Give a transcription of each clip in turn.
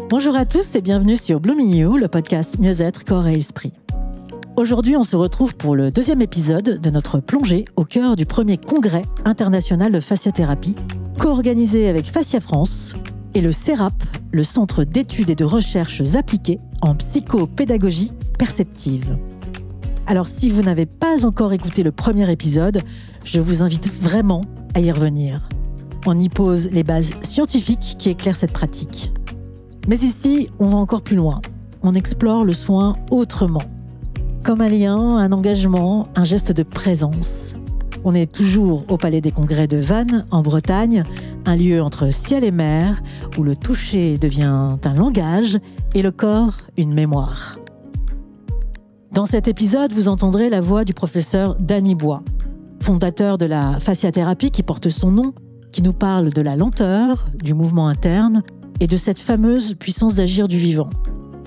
Bonjour à tous et bienvenue sur Blooming You, le podcast Mieux-être, corps et esprit. Aujourd'hui, on se retrouve pour le deuxième épisode de notre plongée au cœur du premier congrès international de fasciathérapie, co-organisé avec Fascia France et le CERAP, le Centre d'études et de recherches appliquées en psychopédagogie perceptive. Alors, si vous n'avez pas encore écouté le premier épisode, je vous invite vraiment à y revenir. On y pose les bases scientifiques qui éclairent cette pratique. Mais ici, on va encore plus loin. On explore le soin autrement. Comme un lien, un engagement, un geste de présence. On est toujours au Palais des Congrès de Vannes, en Bretagne, un lieu entre ciel et mer, où le toucher devient un langage et le corps une mémoire. Dans cet épisode, vous entendrez la voix du professeur Danny Bois, fondateur de la fasciathérapie qui porte son nom, qui nous parle de la lenteur, du mouvement interne et de cette fameuse puissance d'agir du vivant.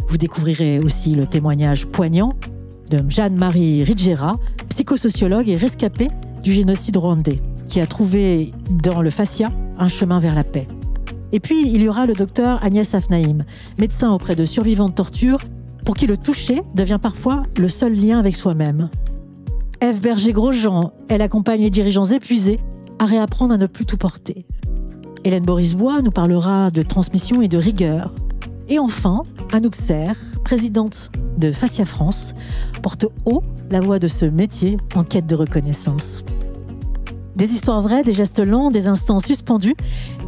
Vous découvrirez aussi le témoignage poignant de Jeanne-Marie Ridgera, psychosociologue et rescapée du génocide rwandais, qui a trouvé dans le fascia un chemin vers la paix. Et puis, il y aura le docteur Agnès Afnaïm, médecin auprès de survivants de torture, pour qui le toucher devient parfois le seul lien avec soi-même. Ève Berger-Grosjean, elle accompagne les dirigeants épuisés à réapprendre à ne plus tout porter. Hélène Boris-Bois nous parlera de transmission et de rigueur. Et enfin, Anouk Serre, présidente de Fascia France, porte haut la voix de ce métier en quête de reconnaissance. Des histoires vraies, des gestes lents, des instants suspendus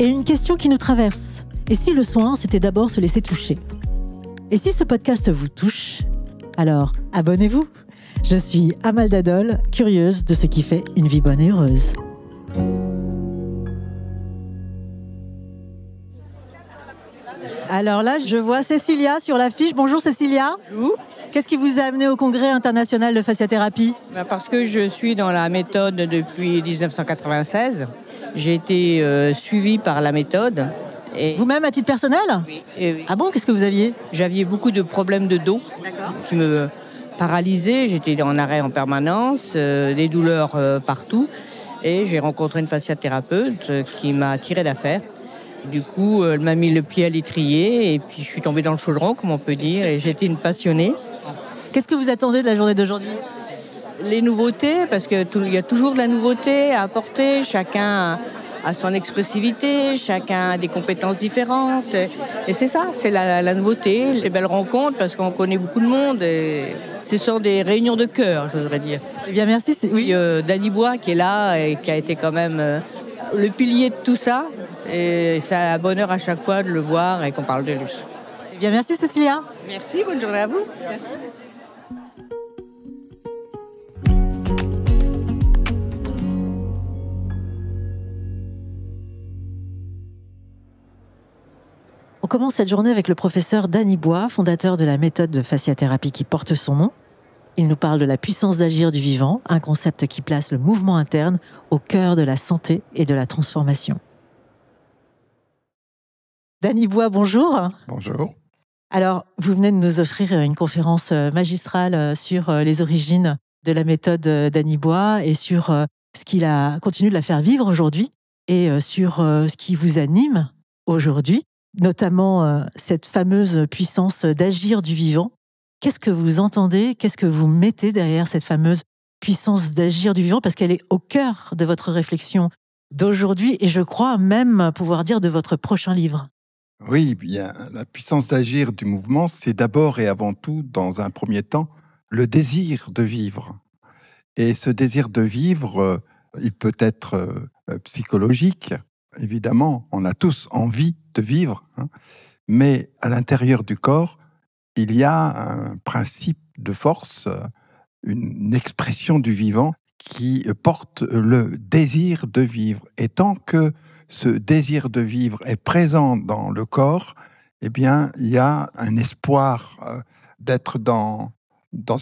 et une question qui nous traverse. Et si le soin, c'était d'abord se laisser toucher ? Et si ce podcast vous touche, alors abonnez-vous. Je suis Amal Dadol, curieuse de ce qui fait une vie bonne et heureuse. Alors là, je vois Cécilia sur l'affiche. Bonjour Cécilia. Bonjour. Qu'est-ce qui vous a amené au Congrès international de fasciathérapie ? Parce que je suis dans la méthode depuis 1996. J'ai été suivie par la méthode. Et Vous-même à titre personnel ? oui. Ah bon, qu'est-ce que vous aviez ? J'avais beaucoup de problèmes de dos qui me paralysaient. J'étais en arrêt en permanence, des douleurs partout. Et j'ai rencontré une fasciathérapeute qui m'a tiré d'affaire. Du coup, elle m'a mis le pied à l'étrier et puis je suis tombée dans le chaudron, comme on peut dire, et j'étais une passionnée. Qu'est-ce que vous attendez de la journée d'aujourd'hui ? Les nouveautés, parce qu'il y a toujours de la nouveauté à apporter. Chacun a son expressivité, chacun a des compétences différentes. Et c'est ça, c'est la nouveauté, les belles rencontres, parce qu'on connaît beaucoup de monde. Et ce sont des réunions de cœur, j'oserais dire. Eh bien, merci. Oui, Danny Bois qui est là et qui a été quand même le pilier de tout ça. Et c'est un bonheur à chaque fois de le voir et qu'on parle de lui. Eh bien, merci Cécilia. Merci, bonne journée à vous. Merci. On commence cette journée avec le professeur Danny Bois, fondateur de la méthode de fasciathérapie qui porte son nom. Il nous parle de la puissance d'agir du vivant, un concept qui place le mouvement interne au cœur de la santé et de la transformation. Danny Bois, bonjour. Bonjour. Alors, vous venez de nous offrir une conférence magistrale sur les origines de la méthode Danny Bois et sur ce qu'il a continué de la faire vivre aujourd'hui et sur ce qui vous anime aujourd'hui, notamment cette fameuse puissance d'agir du vivant. Qu'est-ce que vous entendez ? Qu'est-ce que vous mettez derrière cette fameuse puissance d'agir du vivant ? Parce qu'elle est au cœur de votre réflexion d'aujourd'hui et je crois même pouvoir dire de votre prochain livre. Oui, bien, la puissance d'agir du mouvement, c'est d'abord et avant tout, dans un premier temps, le désir de vivre. Et ce désir de vivre, il peut être psychologique. Évidemment, on a tous envie de vivre, hein, mais à l'intérieur du corps, il y a un principe de force, une expression du vivant qui porte le désir de vivre. Et tant que ce désir de vivre est présent dans le corps, eh bien, il y a un espoir d'être dans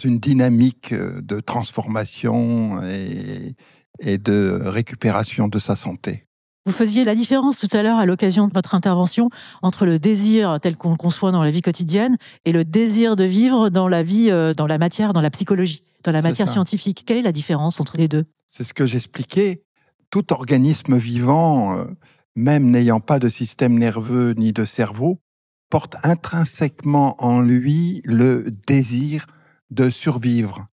une dynamique de transformation et de récupération de sa santé. Vous faisiez la différence tout à l'heure à l'occasion de votre intervention entre le désir tel qu'on le conçoit dans la vie quotidienne et le désir de vivre dans la vie, dans la matière, dans la psychologie, dans la matière scientifique. Quelle est la différence entre les deux ? C'est ce que j'expliquais. Tout organisme vivant même n'ayant pas de système nerveux ni de cerveau, porte intrinsèquement en lui le désir de survivre.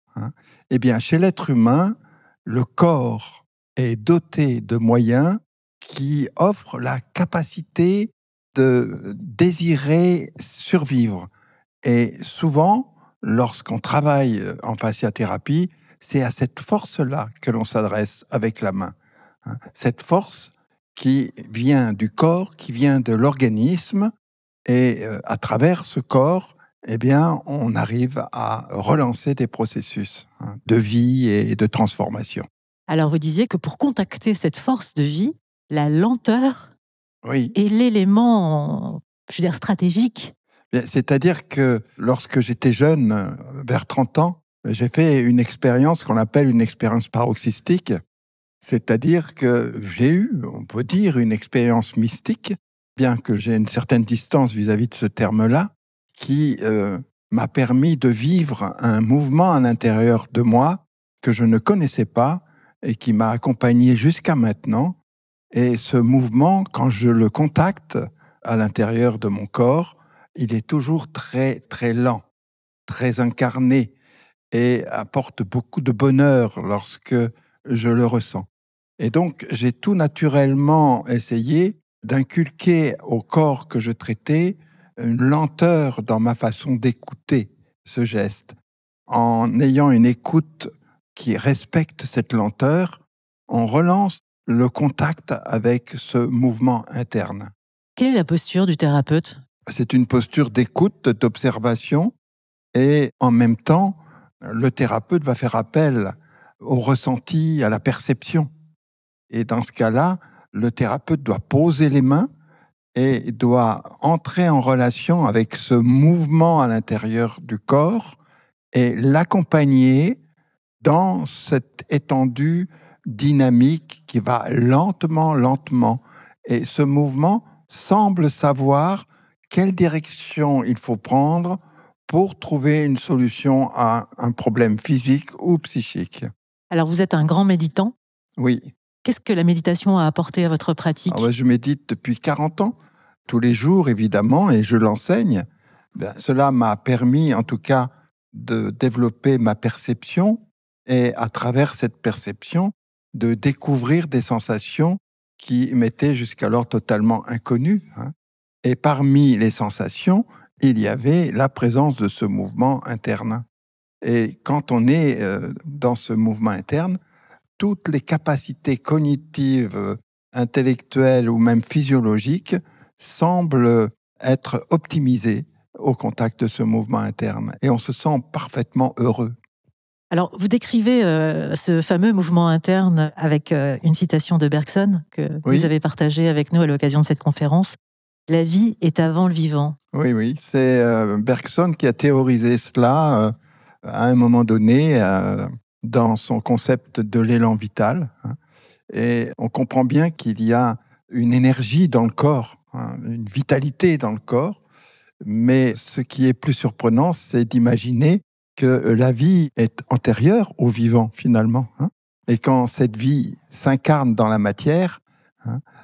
Eh bien, chez l'être humain, le corps est doté de moyens qui offrent la capacité de désirer survivre. Et souvent, lorsqu'on travaille en fasciathérapie, c'est à cette force-là que l'on s'adresse avec la main. Cette force qui vient du corps, qui vient de l'organisme, et à travers ce corps, eh bien, on arrive à relancer des processus de vie et de transformation. Alors, vous disiez que pour contacter cette force de vie, la lenteur Oui. est l'élément, je veux dire, stratégique. C'est-à-dire que lorsque j'étais jeune, vers 30 ans, j'ai fait une expérience qu'on appelle une expérience paroxystique. C'est-à-dire que j'ai eu, on peut dire, une expérience mystique, bien que j'ai une certaine distance vis-à-vis de ce terme-là, qui m'a permis de vivre un mouvement à l'intérieur de moi que je ne connaissais pas et qui m'a accompagné jusqu'à maintenant. Et ce mouvement, quand je le contacte à l'intérieur de mon corps, il est toujours très, très lent, très incarné et apporte beaucoup de bonheur lorsque je le ressens. Et donc, j'ai tout naturellement essayé d'inculquer au corps que je traitais une lenteur dans ma façon d'écouter ce geste. En ayant une écoute qui respecte cette lenteur, on relance le contact avec ce mouvement interne. Quelle est la posture du thérapeute ? C'est une posture d'écoute, d'observation, et en même temps, le thérapeute va faire appel au ressenti, à la perception. Et dans ce cas-là, le thérapeute doit poser les mains et doit entrer en relation avec ce mouvement à l'intérieur du corps et l'accompagner dans cette étendue dynamique qui va lentement, lentement. Et ce mouvement semble savoir quelle direction il faut prendre pour trouver une solution à un problème physique ou psychique. Alors, vous êtes un grand méditant. Oui. Qu'est-ce que la méditation a apporté à votre pratique ? Je médite depuis 40 ans, tous les jours évidemment, et je l'enseigne. Cela m'a permis en tout cas de développer ma perception et à travers cette perception, de découvrir des sensations qui m'étaient jusqu'alors totalement inconnues. Et parmi les sensations, il y avait la présence de ce mouvement interne. Et quand on est dans ce mouvement interne, toutes les capacités cognitives, intellectuelles ou même physiologiques semblent être optimisées au contact de ce mouvement interne. Et on se sent parfaitement heureux. Alors, vous décrivez ce fameux mouvement interne avec une citation de Bergson que vous avez partagée avec nous à l'occasion de cette conférence. « La vie est avant le vivant ». Oui, c'est Bergson qui a théorisé cela à un moment donné dans son concept de l'élan vital. Et on comprend bien qu'il y a une énergie dans le corps, une vitalité dans le corps. Mais ce qui est plus surprenant, c'est d'imaginer que la vie est antérieure au vivant, finalement. Et quand cette vie s'incarne dans la matière,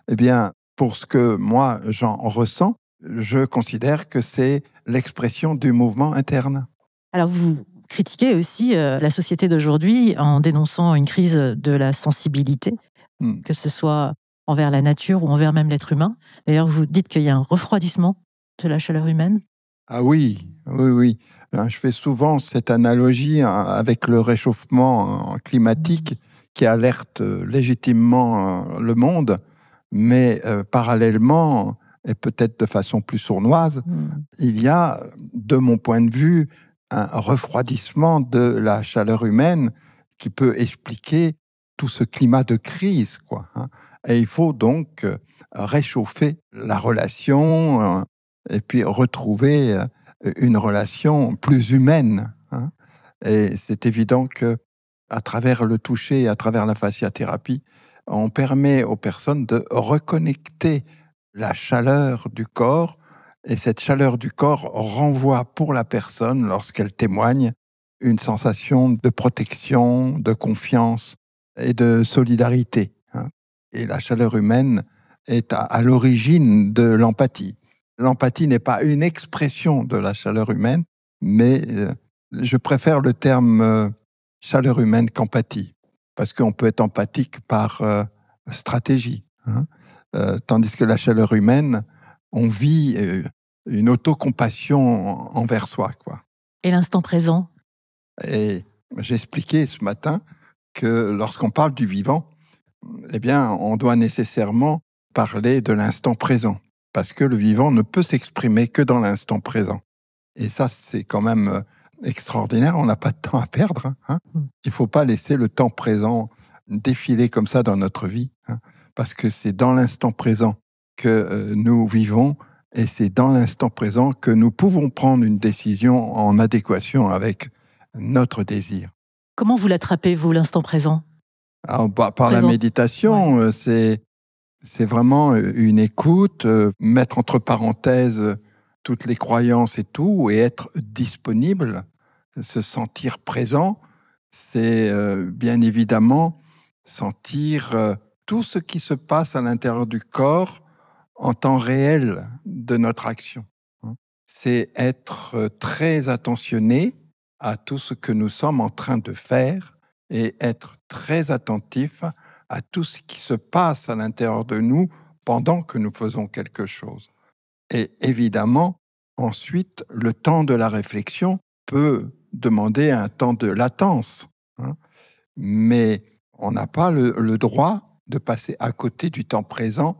eh bien, pour ce que moi, j'en ressens, je considère que c'est l'expression du mouvement interne. Alors, vous critiquez aussi la société d'aujourd'hui en dénonçant une crise de la sensibilité, que ce soit envers la nature ou envers même l'être humain. D'ailleurs, vous dites qu'il y a un refroidissement de la chaleur humaine. Ah oui. Je fais souvent cette analogie avec le réchauffement climatique qui alerte légitimement le monde, mais parallèlement, et peut-être de façon plus sournoise, il y a, de mon point de vue, un refroidissement de la chaleur humaine qui peut expliquer tout ce climat de crise, Et il faut donc réchauffer la relation et puis retrouver une relation plus humaine. Et c'est évident que à travers le toucher et à travers la fasciathérapie, on permet aux personnes de reconnecter la chaleur du corps, et cette chaleur du corps renvoie pour la personne, lorsqu'elle témoigne, une sensation de protection, de confiance et de solidarité. Et la chaleur humaine est à l'origine de l'empathie. L'empathie n'est pas une expression de la chaleur humaine, mais je préfère le terme chaleur humaine qu'empathie, parce qu'on peut être empathique par stratégie, hein. Tandis que la chaleur humaine, on vit une autocompassion envers soi, quoi. Et l'instant présent? Et j'ai expliqué ce matin que lorsqu'on parle du vivant, eh bien, on doit nécessairement parler de l'instant présent, parce que le vivant ne peut s'exprimer que dans l'instant présent. Et ça, c'est quand même extraordinaire, on n'a pas de temps à perdre, hein. Il ne faut pas laisser le temps présent défiler comme ça dans notre vie, hein, parce que c'est dans l'instant présent que nous vivons, et c'est dans l'instant présent que nous pouvons prendre une décision en adéquation avec notre désir. Comment vous l'attrapez, vous, l'instant présent? Alors, par la méditation, ouais. C'est vraiment une écoute, mettre entre parenthèses toutes les croyances et tout, et être disponible, se sentir présent, c'est bien évidemment sentir tout ce qui se passe à l'intérieur du corps en temps réel de notre action. C'est être très attentionné à tout ce que nous sommes en train de faire et être très attentif à tout ce qui se passe à l'intérieur de nous pendant que nous faisons quelque chose. Et évidemment, ensuite, le temps de la réflexion peut demander un temps de latence, hein, mais on n'a pas le droit de passer à côté du temps présent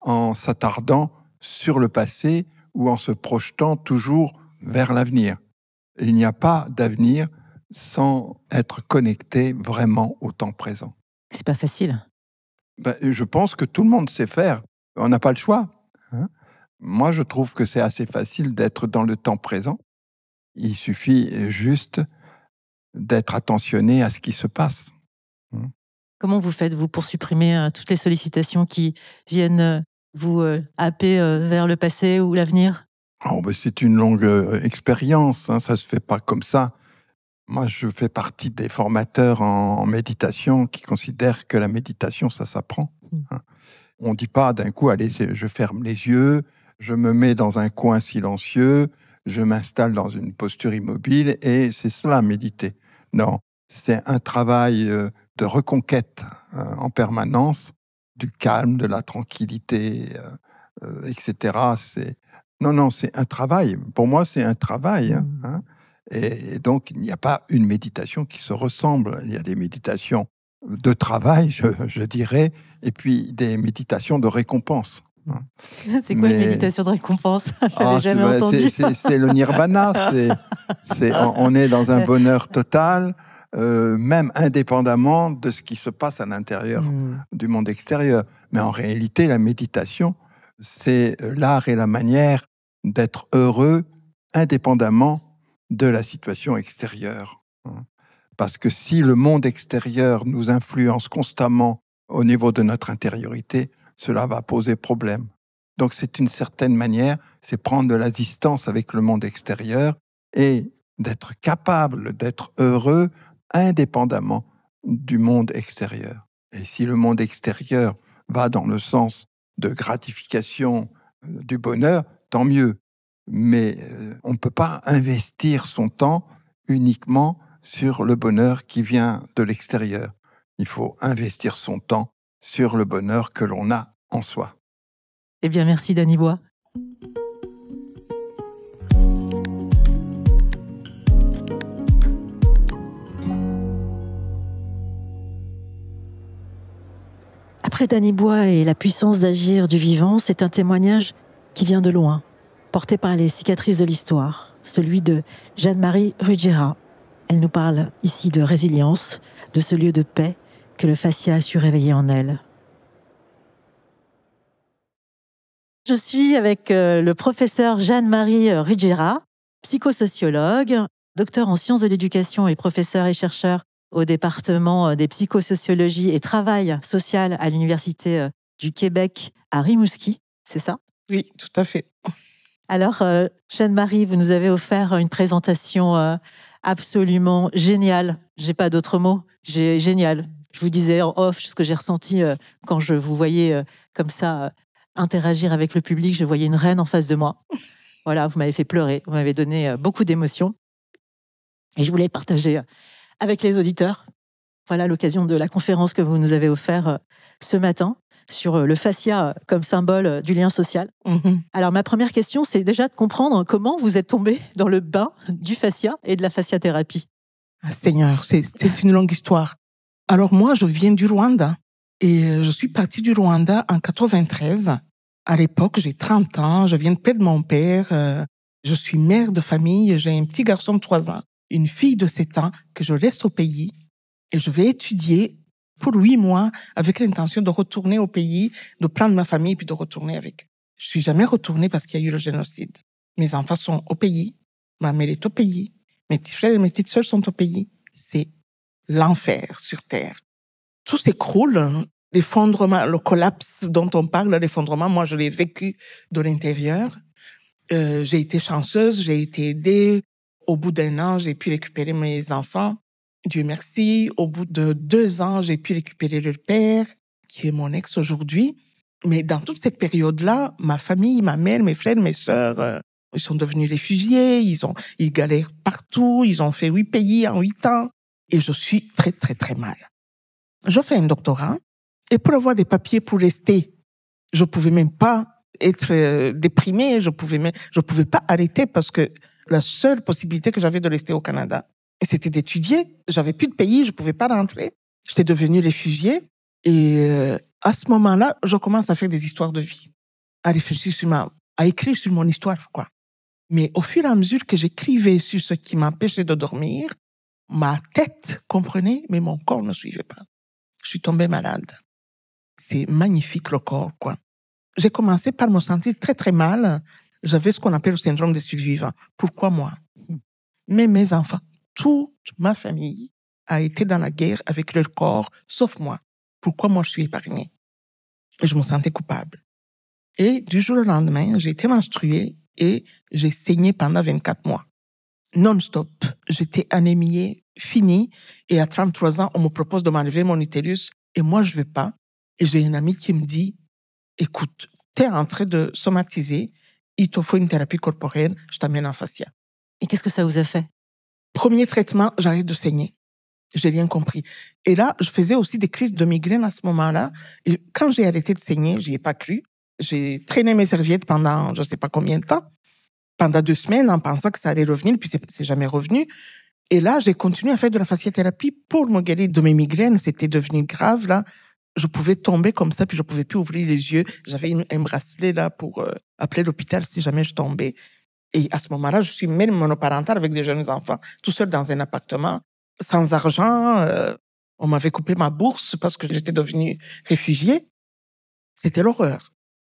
en s'attardant sur le passé ou en se projetant toujours vers l'avenir. Il n'y a pas d'avenir sans être connecté vraiment au temps présent. C'est pas facile. Je pense que tout le monde sait faire. On n'a pas le choix, hein. Moi, je trouve que c'est assez facile d'être dans le temps présent. Il suffit juste d'être attentionné à ce qui se passe. Comment vous faites, vous, pour supprimer toutes les sollicitations qui viennent vous happer vers le passé ou l'avenir? C'est une longue expérience, hein, ça ne se fait pas comme ça. Moi, je fais partie des formateurs en méditation qui considèrent que la méditation, ça s'apprend. Hein. On ne dit pas d'un coup, allez, je ferme les yeux, je me mets dans un coin silencieux, je m'installe dans une posture immobile et c'est cela, méditer. Non, c'est un travail de reconquête en permanence, du calme, de la tranquillité, etc. Non, c'est un travail. Pour moi, c'est un travail, hein. Et donc, il n'y a pas une méditation qui se ressemble. Il y a des méditations de travail, je dirais, et puis des méditations de récompense. C'est quoi une méditation de récompense? Je l'avais jamais entendu. C'est le nirvana. On est dans un bonheur total, même indépendamment de ce qui se passe à l'intérieur du monde extérieur. Mais en réalité, la méditation, c'est l'art et la manière d'être heureux indépendamment de la situation extérieure. Parce que si le monde extérieur nous influence constamment au niveau de notre intériorité, cela va poser problème. Donc c'est une certaine manière, c'est prendre de la distance avec le monde extérieur et d'être capable d'être heureux indépendamment du monde extérieur. Et si le monde extérieur va dans le sens de gratification du bonheur, tant mieux. Mais on ne peut pas investir son temps uniquement sur le bonheur qui vient de l'extérieur. Il faut investir son temps sur le bonheur que l'on a en soi. Eh bien, merci Danny Bois. Après Danny Bois et la puissance d'agir du vivant, c'est un témoignage qui vient de loin, porté par les cicatrices de l'histoire, celui de Jeanne-Marie Ruggiera. Elle nous parle ici de résilience, de ce lieu de paix que le fascia a su réveiller en elle. Je suis avec le professeur Jeanne-Marie Ruggiera, psychosociologue, docteur en sciences de l'éducation et professeur et chercheur au département des psychosociologies et travail social à l'Université du Québec à Rimouski. C'est ça? Oui, tout à fait. Alors, Jeanne-Marie, vous nous avez offert une présentation absolument géniale. J'ai pas d'autres mots. Génial. Je vous disais en off ce que j'ai ressenti quand je vous voyais comme ça interagir avec le public. Je voyais une reine en face de moi. Voilà, vous m'avez fait pleurer. Vous m'avez donné beaucoup d'émotions. Et je voulais le partager avec les auditeurs. Voilà l'occasion de la conférence que vous nous avez offerte ce matin sur le fascia comme symbole du lien social. Alors, ma première question, c'est déjà de comprendre comment vous êtes tombé dans le bain du fascia et de la fasciathérapie. Ah, Seigneur, c'est une longue histoire. Alors moi, je viens du Rwanda et je suis partie du Rwanda en 93. À l'époque, j'ai 30 ans, je viens de perdre mon père, je suis mère de famille, j'ai un petit garçon de 3 ans, une fille de 7 ans que je laisse au pays et je vais étudier pour 8 mois avec l'intention de retourner au pays, de prendre ma famille puis de retourner avec. Je suis jamais retournée parce qu'il y a eu le génocide. Mes enfants sont au pays, ma mère est au pays, mes petits frères et mes petites sœurs sont au pays. C'est l'enfer sur Terre. Tout s'écroule, l'effondrement, le collapse dont on parle, l'effondrement, moi je l'ai vécu de l'intérieur. J'ai été chanceuse, j'ai été aidée. Au bout d'1 an, j'ai pu récupérer mes enfants. Dieu merci. Au bout de 2 ans, j'ai pu récupérer le père, qui est mon ex aujourd'hui. Mais dans toute cette période-là, ma famille, ma mère, mes frères, mes sœurs, ils sont devenus réfugiés, ils galèrent partout, ils ont fait 8 pays en 8 ans. Et je suis très, très, très mal. Je fais un doctorat, et pour avoir des papiers pour rester, je pouvais même pas être déprimée, je pouvais pas arrêter parce que la seule possibilité que j'avais de rester au Canada, c'était d'étudier. J'avais plus de pays, je pouvais pas rentrer. J'étais devenue réfugiée. Et à ce moment-là, je commence à faire des histoires de vie, à réfléchir à écrire sur mon histoire, quoi. Mais au fur et à mesure que j'écrivais sur ce qui m'empêchait de dormir, ma tête comprenait, mais mon corps ne suivait pas. Je suis tombée malade. C'est magnifique le corps, quoi. J'ai commencé par me sentir très, très mal. J'avais ce qu'on appelle le syndrome des survivants. Pourquoi moi? Mais mes enfants, toute ma famille a été dans la guerre avec leur corps, sauf moi. Pourquoi moi je suis épargnée? Et je me sentais coupable. Et du jour au lendemain, j'ai été menstruée et j'ai saigné pendant 24 mois. Non-stop. J'étais anémiée, finie. Et à 33 ans, on me propose de m'enlever mon utérus. Et moi, je ne veux pas. Et j'ai un ami qui me dit, écoute, tu es en train de somatiser, il te faut une thérapie corporelle, je t'amène en fascia. Et qu'est-ce que ça vous a fait? Premier traitement, j'arrête de saigner. J'ai rien compris. Et là, je faisais aussi des crises de migraine à ce moment-là. Et quand j'ai arrêté de saigner, j'y ai pas cru. J'ai traîné mes serviettes pendant je ne sais pas combien de temps, pendant 2 semaines, en pensant que ça allait revenir, puis c'est jamais revenu. Et là, j'ai continué à faire de la fasciathérapie pour me guérir de mes migraines. C'était devenu grave, là. Je pouvais tomber comme ça, puis je pouvais plus ouvrir les yeux. J'avais un bracelet, là, pour appeler l'hôpital si jamais je tombais. Et à ce moment-là, je suis mère monoparentale avec des jeunes enfants, tout seul dans un appartement, sans argent. On m'avait coupé ma bourse parce que j'étais devenue réfugiée. C'était l'horreur.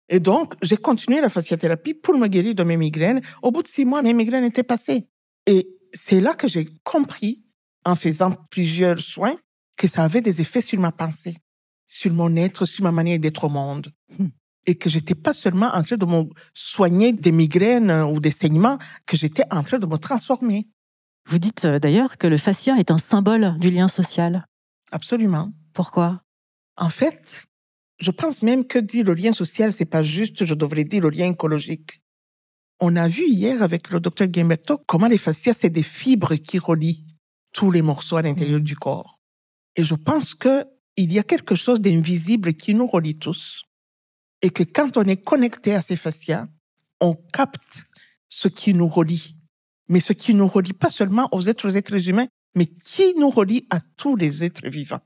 Et donc, j'ai continué la fasciathérapie pour me guérir de mes migraines. Au bout de 6 mois, mes migraines étaient passées. Et c'est là que j'ai compris, en faisant plusieurs soins, que ça avait des effets sur ma pensée, sur mon être, sur ma manière d'être au monde. Et que j'étais pas seulement en train de me soigner des migraines ou des saignements, que j'étais en train de me transformer. Vous dites d'ailleurs que le fascia est un symbole du lien social. Absolument. Pourquoi? En fait, je pense même que dire le lien social, c'est pas juste, je devrais dire le lien écologique. On a vu hier avec le docteur Guimberto comment les fascias, c'est des fibres qui relient tous les morceaux à l'intérieur du corps. Et je pense qu'il y a quelque chose d'invisible qui nous relie tous. Et que quand on est connecté à ces fascias, on capte ce qui nous relie. Mais ce qui nous relie pas seulement aux êtres humains, mais qui nous relie à tous les êtres vivants.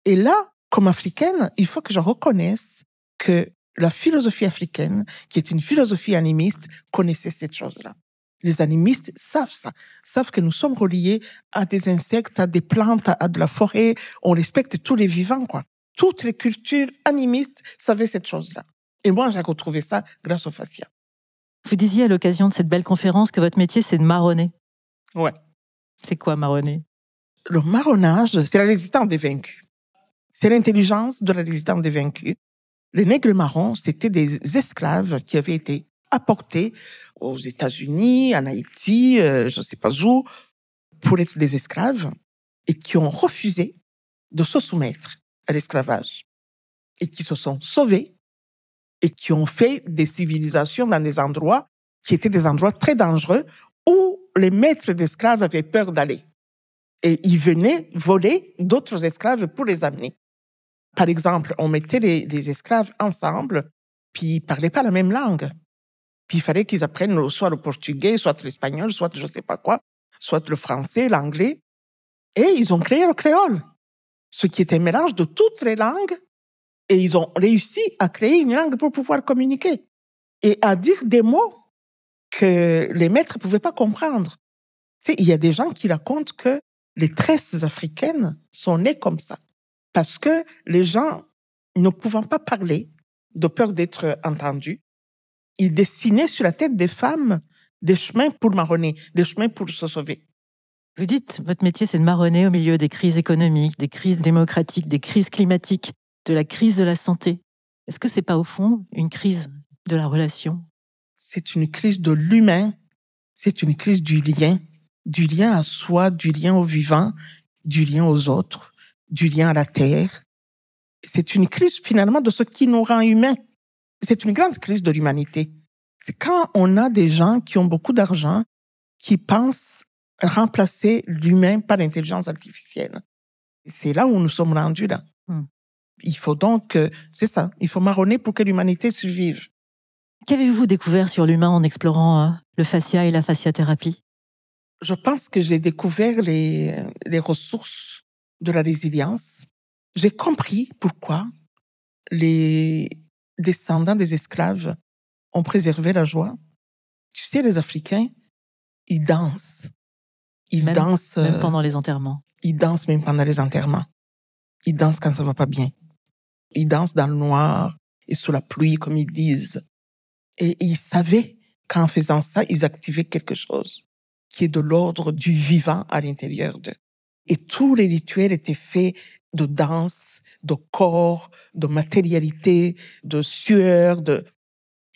Et là, comme africaine, il faut que je reconnaisse que la philosophie africaine, qui est une philosophie animiste, connaissait cette chose-là. Les animistes savent ça, savent que nous sommes reliés à des insectes, à des plantes, à de la forêt. On respecte tous les vivants, quoi. Toutes les cultures animistes savaient cette chose-là. Et moi, j'ai retrouvé ça grâce au fascia. Vous disiez à l'occasion de cette belle conférence que votre métier, c'est de marronner. Ouais. C'est quoi marronner? Le marronnage, c'est la résistance des vaincus. C'est l'intelligence de la résistance des vaincus. Les nègres marrons, c'était des esclaves qui avaient été apportés aux États-Unis, en Haïti, je ne sais pas où, pour être des esclaves, et qui ont refusé de se soumettre à l'esclavage, et qui se sont sauvés et qui ont fait des civilisations dans des endroits qui étaient des endroits très dangereux où les maîtres d'esclaves avaient peur d'aller. Et ils venaient voler d'autres esclaves pour les amener. Par exemple, on mettait les esclaves ensemble, puis ils ne parlaient pas la même langue. Puis il fallait qu'ils apprennent soit le portugais, soit l'espagnol, soit je ne sais pas quoi, soit le français, l'anglais. Et ils ont créé le créole, ce qui était un mélange de toutes les langues. Et ils ont réussi à créer une langue pour pouvoir communiquer et à dire des mots que les maîtres ne pouvaient pas comprendre. Tu sais, il y a des gens qui racontent que les tresses africaines sont nées comme ça. Parce que les gens, ne pouvant pas parler, de peur d'être entendus, ils dessinaient sur la tête des femmes des chemins pour marronner, des chemins pour se sauver. Vous dites, votre métier, c'est de marronner au milieu des crises économiques, des crises démocratiques, des crises climatiques, de la crise de la santé. Est-ce que c'est pas, au fond, une crise de la relation? C'est une crise de l'humain, c'est une crise du lien à soi, du lien au vivant, du lien aux autres, du lien à la terre. C'est une crise, finalement, de ce qui nous rend humains. C'est une grande crise de l'humanité. C'est quand on a des gens qui ont beaucoup d'argent, qui pensent remplacer l'humain par l'intelligence artificielle. C'est là où nous sommes rendus, là. Il faut donc, c'est ça, il faut marronner pour que l'humanité survive. Qu'avez-vous découvert sur l'humain en explorant le fascia et la fasciathérapie? Je pense que j'ai découvert les ressources de la résilience. J'ai compris pourquoi les descendants des esclaves ont préservé la joie. Tu sais, les Africains, ils dansent. Même pendant les enterrements. Ils dansent même pendant les enterrements. Ils dansent quand ça va pas bien. Ils dansent dans le noir et sous la pluie, comme ils disent. Et ils savaient qu'en faisant ça, ils activaient quelque chose qui est de l'ordre du vivant à l'intérieur d'eux. Et tous les rituels étaient faits de danse, de corps, de matérialité, de sueur.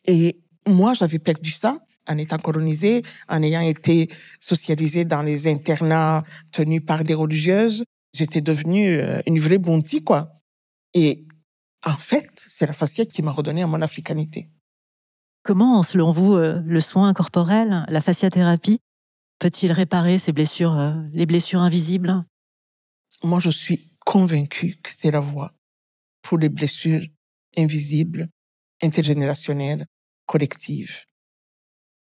Et moi, j'avais perdu ça en étant colonisée, en ayant été socialisée dans les internats tenus par des religieuses. J'étais devenue une vraie bonti, quoi. Et en fait, c'est la fascia qui m'a redonné à mon africanité. Comment, selon vous, le soin corporel, la fasciathérapie, peut-il réparer ces blessures, les blessures invisibles? Moi, je suis convaincue que c'est la voie pour les blessures invisibles, intergénérationnelles, collectives.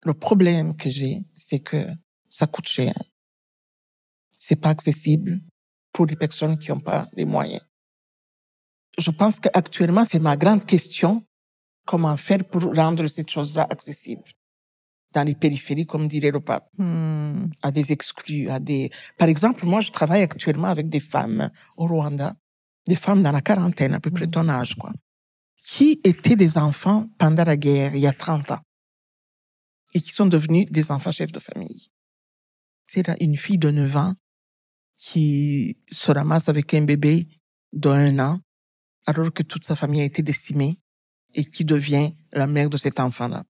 Le problème que j'ai, c'est que ça coûte cher. C'est pas accessible pour les personnes qui n'ont pas les moyens. Je pense qu'actuellement, c'est ma grande question, comment faire pour rendre cette chose-là accessible dans les périphéries, comme dirait le pape, à des exclus, Par exemple, moi, je travaille actuellement avec des femmes au Rwanda, des femmes dans la quarantaine, à peu près ton âge, quoi, qui étaient des enfants pendant la guerre, il y a 30 ans, et qui sont devenus des enfants chefs de famille. C'est là une fille de 9 ans qui se ramasse avec un bébé d'1 an, alors que toute sa famille a été décimée, et qui devient la mère de cet enfant-là.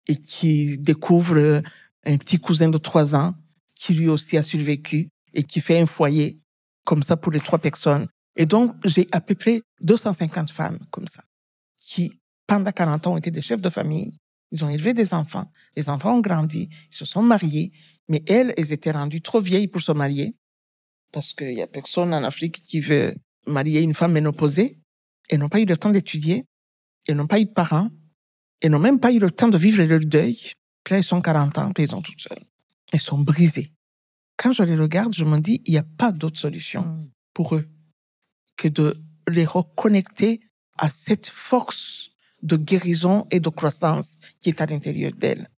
Et qui découvre un petit cousin de 3 ans, qui lui aussi a survécu, et qui fait un foyer, comme ça, pour les 3 personnes. Et donc, j'ai à peu près 250 femmes, comme ça, qui, pendant 40 ans, ont été des chefs de famille. Ils ont élevé des enfants. Les enfants ont grandi. Ils se sont mariés. Mais elles étaient rendues trop vieilles pour se marier. Parce qu'il y a personne en Afrique qui veut marier une femme ménopausée. Elles n'ont pas eu le temps d'étudier. Elles n'ont pas eu de parents. Elles n'ont même pas eu le temps de vivre leur deuil. Puis là, elles sont 40 ans, puis elles sont toutes seules. Elles sont brisées. Quand je les regarde, je me dis, il n'y a pas d'autre solution pour eux que de les reconnecter à cette force de guérison et de croissance qui est à l'intérieur d'elles.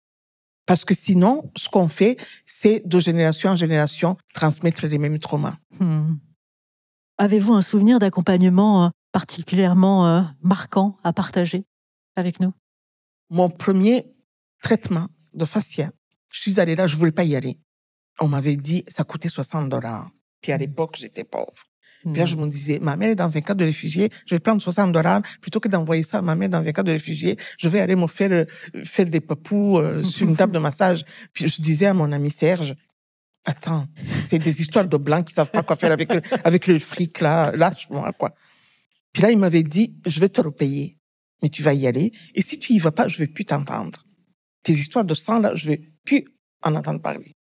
Parce que sinon, ce qu'on fait, c'est de génération en génération transmettre les mêmes traumas. Avez-vous un souvenir d'accompagnement particulièrement marquant à partager avec nous? Mon premier traitement de fascia, je suis allée là, je ne voulais pas y aller. On m'avait dit, ça coûtait $60. Puis à l'époque, j'étais pauvre. Puis là, je me disais, ma mère est dans un camp de réfugiés, je vais prendre $60, plutôt que d'envoyer ça à ma mère dans un camp de réfugiés, je vais aller me faire des papous sur une table de massage. Puis je disais à mon ami Serge, attends, c'est des histoires de blancs qui savent pas quoi faire avec le fric, là, lâche-moi, quoi. Puis là, il m'avait dit, je vais te le payer. mais tu vas y aller. Et si tu y vas pas, je vais plus t'entendre. Tes histoires de sang, là, je vais plus en entendre parler.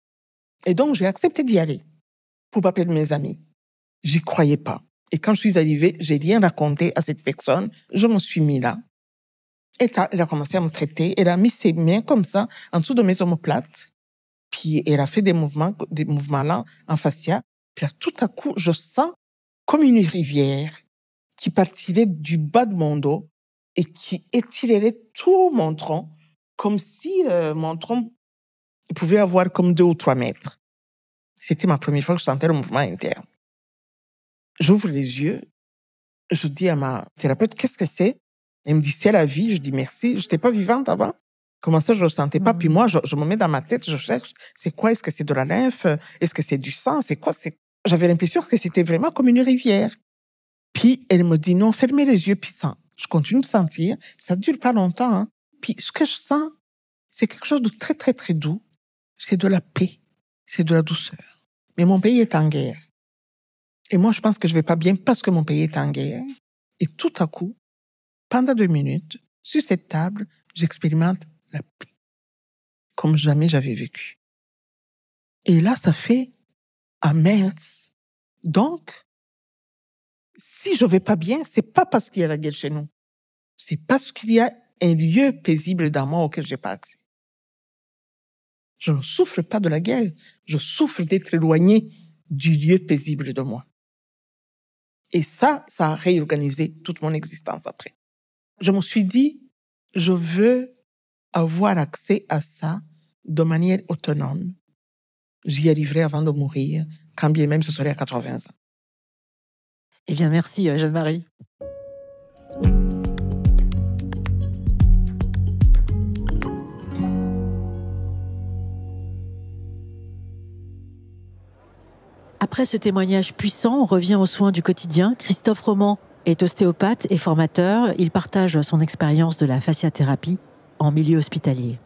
Et donc, j'ai accepté d'y aller pour pas perdre mes amis. J'y croyais pas. Et quand je suis arrivée, j'ai rien raconté à cette personne. Je me suis mis là. Elle a commencé à me traiter. Elle a mis ses mains comme ça, en dessous de mes omoplates. Puis, elle a fait des mouvements là, en fascia. Puis, tout à coup, je sens comme une rivière qui partirait du bas de mon dos et qui étirerait tout mon tronc, comme si mon tronc pouvait avoir comme 2 ou 3 mètres. C'était ma première fois que je sentais le mouvement interne. J'ouvre les yeux, je dis à ma thérapeute, qu'est-ce que c'est? Elle me dit, c'est la vie. Je dis, merci. Je n'étais pas vivante avant. Comment ça, je ne le sentais pas? Puis moi, je me mets dans ma tête, je cherche, c'est quoi? Est-ce que c'est de la lymphe? Est-ce que c'est du sang? C'est quoi? J'avais l'impression que c'était vraiment comme une rivière. Puis elle me dit, non, fermez les yeux, puis ça. Je continue de sentir. Ça ne dure pas longtemps. Hein. Puis ce que je sens, c'est quelque chose de très, très, très doux. C'est de la paix. C'est de la douceur. Mais mon pays est en guerre. Et moi, je pense que je ne vais pas bien parce que mon pays est en guerre. Et tout à coup, pendant 2 minutes, sur cette table, j'expérimente la paix. Comme jamais j'avais vécu. Et là, ça fait mince. Donc, si je ne vais pas bien, c'est pas parce qu'il y a la guerre chez nous. C'est parce qu'il y a un lieu paisible dans moi auquel j'ai pas accès. Je ne souffre pas de la guerre. Je souffre d'être éloigné du lieu paisible de moi. Et ça a réorganisé toute mon existence après. Je me suis dit, je veux avoir accès à ça de manière autonome. J'y arriverai avant de mourir, quand bien même ce serait à 80 ans. Eh bien, merci, Jeanne-Marie. Après ce témoignage puissant, on revient aux soins du quotidien. Christophe Roman est ostéopathe et formateur. Il partage son expérience de la fasciathérapie en milieu hospitalier.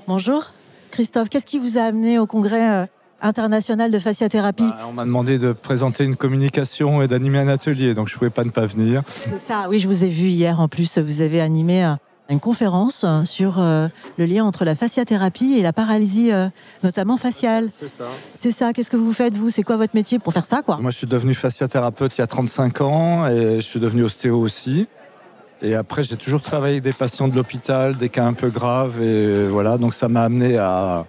Bonjour, Christophe. Qu'est-ce qui vous a amené au congrès international de fasciathérapie? On m'a demandé de présenter une communication et d'animer un atelier, donc je ne pouvais pas ne pas venir. C'est ça, oui, je vous ai vu hier. En plus, vous avez animé une conférence sur le lien entre la fasciathérapie et la paralysie, notamment faciale. C'est ça. C'est ça. Qu'est-ce que vous faites, vous? C'est quoi votre métier pour faire ça, quoi? Moi, je suis devenu fasciathérapeute il y a 35 ans et je suis devenu ostéo aussi. Et après, j'ai toujours travaillé avec des patients de l'hôpital, des cas un peu graves. Et voilà, donc ça m'a amené à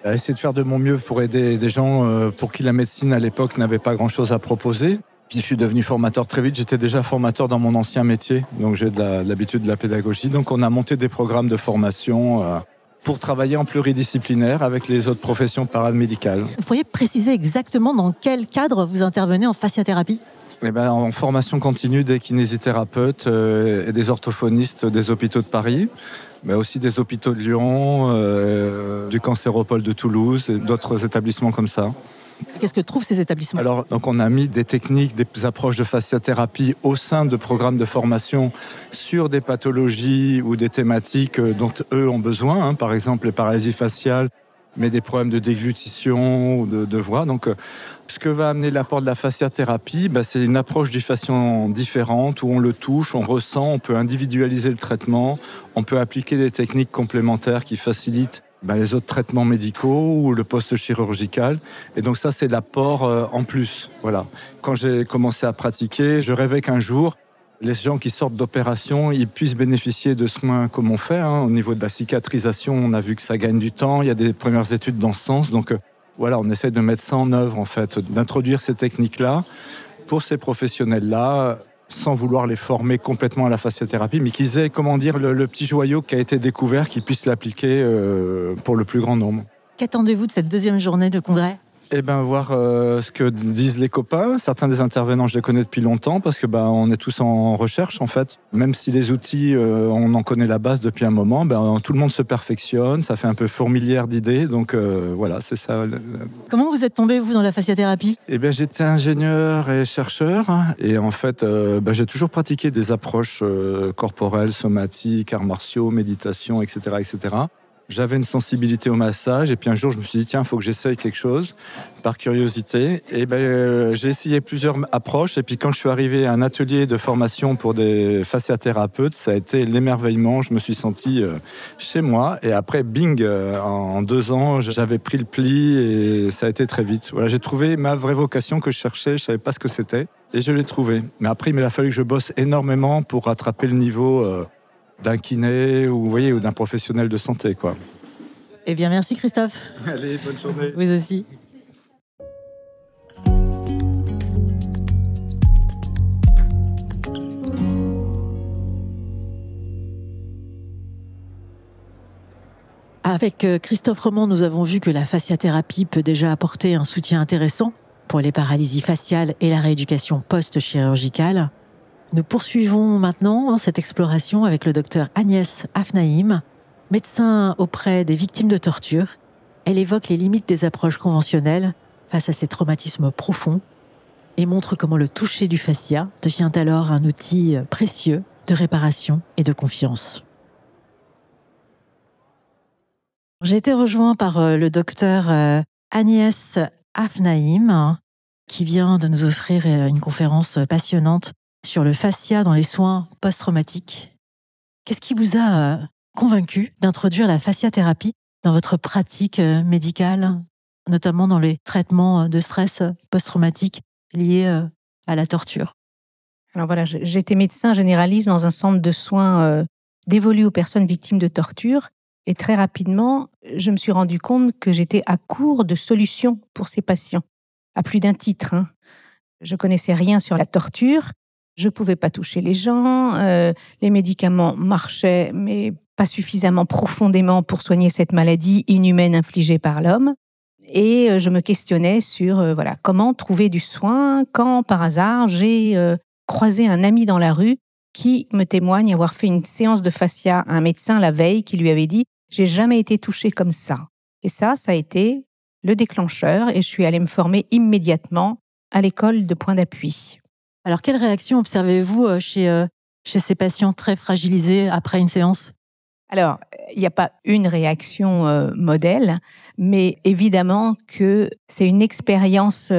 essayer de faire de mon mieux pour aider des gens pour qui la médecine, à l'époque, n'avait pas grand-chose à proposer. Puis je suis devenu formateur très vite. J'étais déjà formateur dans mon ancien métier, donc j'ai de l'habitude de la pédagogie. Donc on a monté des programmes de formation pour travailler en pluridisciplinaire avec les autres professions paramédicales. Vous pourriez préciser exactement dans quel cadre vous intervenez en fasciathérapie? En formation continue des kinésithérapeutes et des orthophonistes des hôpitaux de Paris, mais aussi des hôpitaux de Lyon, du Cancéropole de Toulouse et d'autres établissements comme ça. Qu'est-ce que trouvent ces établissements? Alors, donc on a mis des techniques, des approches de fasciathérapie au sein de programmes de formation sur des pathologies ou des thématiques dont eux ont besoin, par exemple les paralysies faciales, mais des problèmes de déglutition ou de voix. Donc, ce que va amener l'apport de la fasciathérapie, c'est une approche du patient différente où on le touche, on ressent, on peut individualiser le traitement, on peut appliquer des techniques complémentaires qui facilitent les autres traitements médicaux ou le post-chirurgical. Et donc ça, c'est l'apport en plus. Voilà. Quand j'ai commencé à pratiquer, je rêvais qu'un jour, les gens qui sortent d'opération, ils puissent bénéficier de soins comme on fait. Au niveau de la cicatrisation, on a vu que ça gagne du temps. Il y a des premières études dans ce sens. Donc voilà, on essaie de mettre ça en œuvre, en fait, d'introduire ces techniques-là pour ces professionnels-là, sans vouloir les former complètement à la fasciathérapie, mais qu'ils aient, le petit joyau qui a été découvert, qu'ils puissent l'appliquer pour le plus grand nombre. Qu'attendez-vous de cette deuxième journée de congrès? Voir ce que disent les copains. Certains des intervenants, je les connais depuis longtemps parce que on est tous en recherche, en fait. Même si les outils, on en connaît la base depuis un moment, tout le monde se perfectionne. Ça fait un peu fourmilière d'idées. Donc voilà, c'est ça. Comment vous êtes tombé, vous, dans la fasciathérapie? J'étais ingénieur et chercheur. Et en fait, j'ai toujours pratiqué des approches corporelles, somatiques, arts martiaux, méditation, etc., etc. J'avais une sensibilité au massage et puis un jour je me suis dit tiens, il faut que j'essaye quelque chose par curiosité et j'ai essayé plusieurs approches et puis quand je suis arrivé à un atelier de formation pour des fasciathérapeutes, ça a été l'émerveillement, je me suis senti chez moi et après bing, en 2 ans j'avais pris le pli et ça a été très vite. Voilà, j'ai trouvé ma vraie vocation que je cherchais, je savais pas ce que c'était et je l'ai trouvé. Mais après il m'a fallu que je bosse énormément pour rattraper le niveau d'un kiné ou, vous voyez, ou d'un professionnel de santé, quoi. Eh bien, merci Christophe. Allez, bonne journée. Vous aussi. Avec Christophe Romand, nous avons vu que la fasciathérapie peut déjà apporter un soutien intéressant pour les paralysies faciales et la rééducation post-chirurgicale. Nous poursuivons maintenant cette exploration avec le docteur Agnès Afnaïm, médecin auprès des victimes de torture. Elle évoque les limites des approches conventionnelles face à ces traumatismes profonds et montre comment le toucher du fascia devient alors un outil précieux de réparation et de confiance. J'ai été rejoint par le docteur Agnès Afnaïm qui vient de nous offrir une conférence passionnante sur le fascia dans les soins post-traumatiques. Qu'est-ce qui vous a convaincu d'introduire la fasciathérapie dans votre pratique médicale, notamment dans les traitements de stress post-traumatique liés à la torture? Alors voilà, j'étais médecin généraliste dans un centre de soins dévolu aux personnes victimes de torture. Et très rapidement, je me suis rendu compte que j'étais à court de solutions pour ces patients, à plus d'un titre. Je connaissais rien sur la torture. Je ne pouvais pas toucher les gens, les médicaments marchaient, mais pas suffisamment profondément pour soigner cette maladie inhumaine infligée par l'homme. Et je me questionnais sur comment trouver du soin, quand par hasard j'ai croisé un ami dans la rue qui me témoigne avoir fait une séance de fascia à un médecin la veille qui lui avait dit « j'ai jamais été touchée comme ça ». Et ça a été le déclencheur et je suis allée me former immédiatement à l'école de point d'appui. Alors, quelle réaction observez-vous chez ces patients très fragilisés après une séance? Alors, il n'y a pas une réaction modèle, mais évidemment que c'est une expérience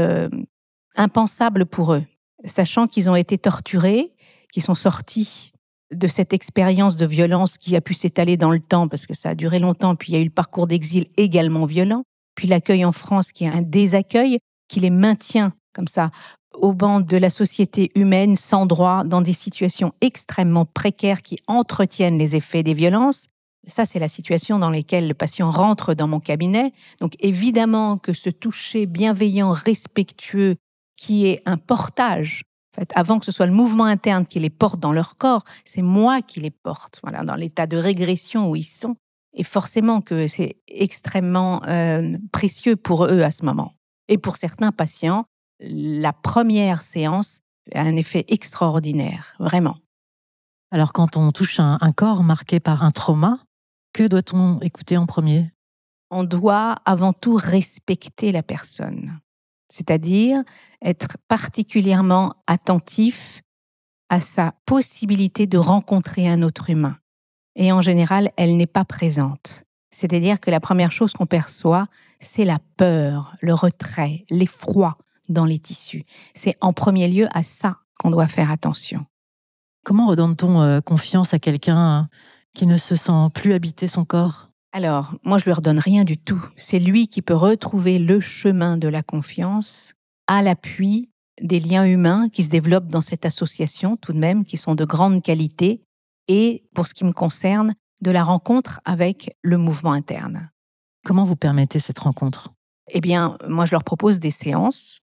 impensable pour eux. Sachant qu'ils ont été torturés, qu'ils sont sortis de cette expérience de violence qui a pu s'étaler dans le temps, parce que ça a duré longtemps, puis il y a eu le parcours d'exil également violent, puis l'accueil en France qui est un désaccueil, qui les maintient comme ça au banc de la société humaine, sans droit, dans des situations extrêmement précaires qui entretiennent les effets des violences. Ça, c'est la situation dans laquelle le patient rentre dans mon cabinet. Donc évidemment que ce toucher bienveillant, respectueux, qui est un portage, en fait, avant que ce soit le mouvement interne qui les porte dans leur corps, c'est moi qui les porte, dans l'état de régression où ils sont. Et forcément que c'est extrêmement précieux pour eux à ce moment. Et pour certains patients, la première séance a un effet extraordinaire, vraiment. Alors, quand on touche un corps marqué par un trauma, que doit-on écouter en premier? On doit avant tout respecter la personne, c'est-à-dire être particulièrement attentif à sa possibilité de rencontrer un autre humain. Et en général, elle n'est pas présente. C'est-à-dire que la première chose qu'on perçoit, c'est la peur, le retrait, l'effroi dans les tissus. C'est en premier lieu à ça qu'on doit faire attention. Comment redonne-t-on confiance à quelqu'un qui ne se sent plus habiter son corps? Alors, moi, je lui redonne rien du tout. C'est lui qui peut retrouver le chemin de la confiance à l'appui des liens humains qui se développent dans cette association, tout de même, qui sont de grande qualité, et, pour ce qui me concerne, de la rencontre avec le mouvement interne. Comment vous permettez cette rencontre? Eh bien, moi, je leur propose des séances,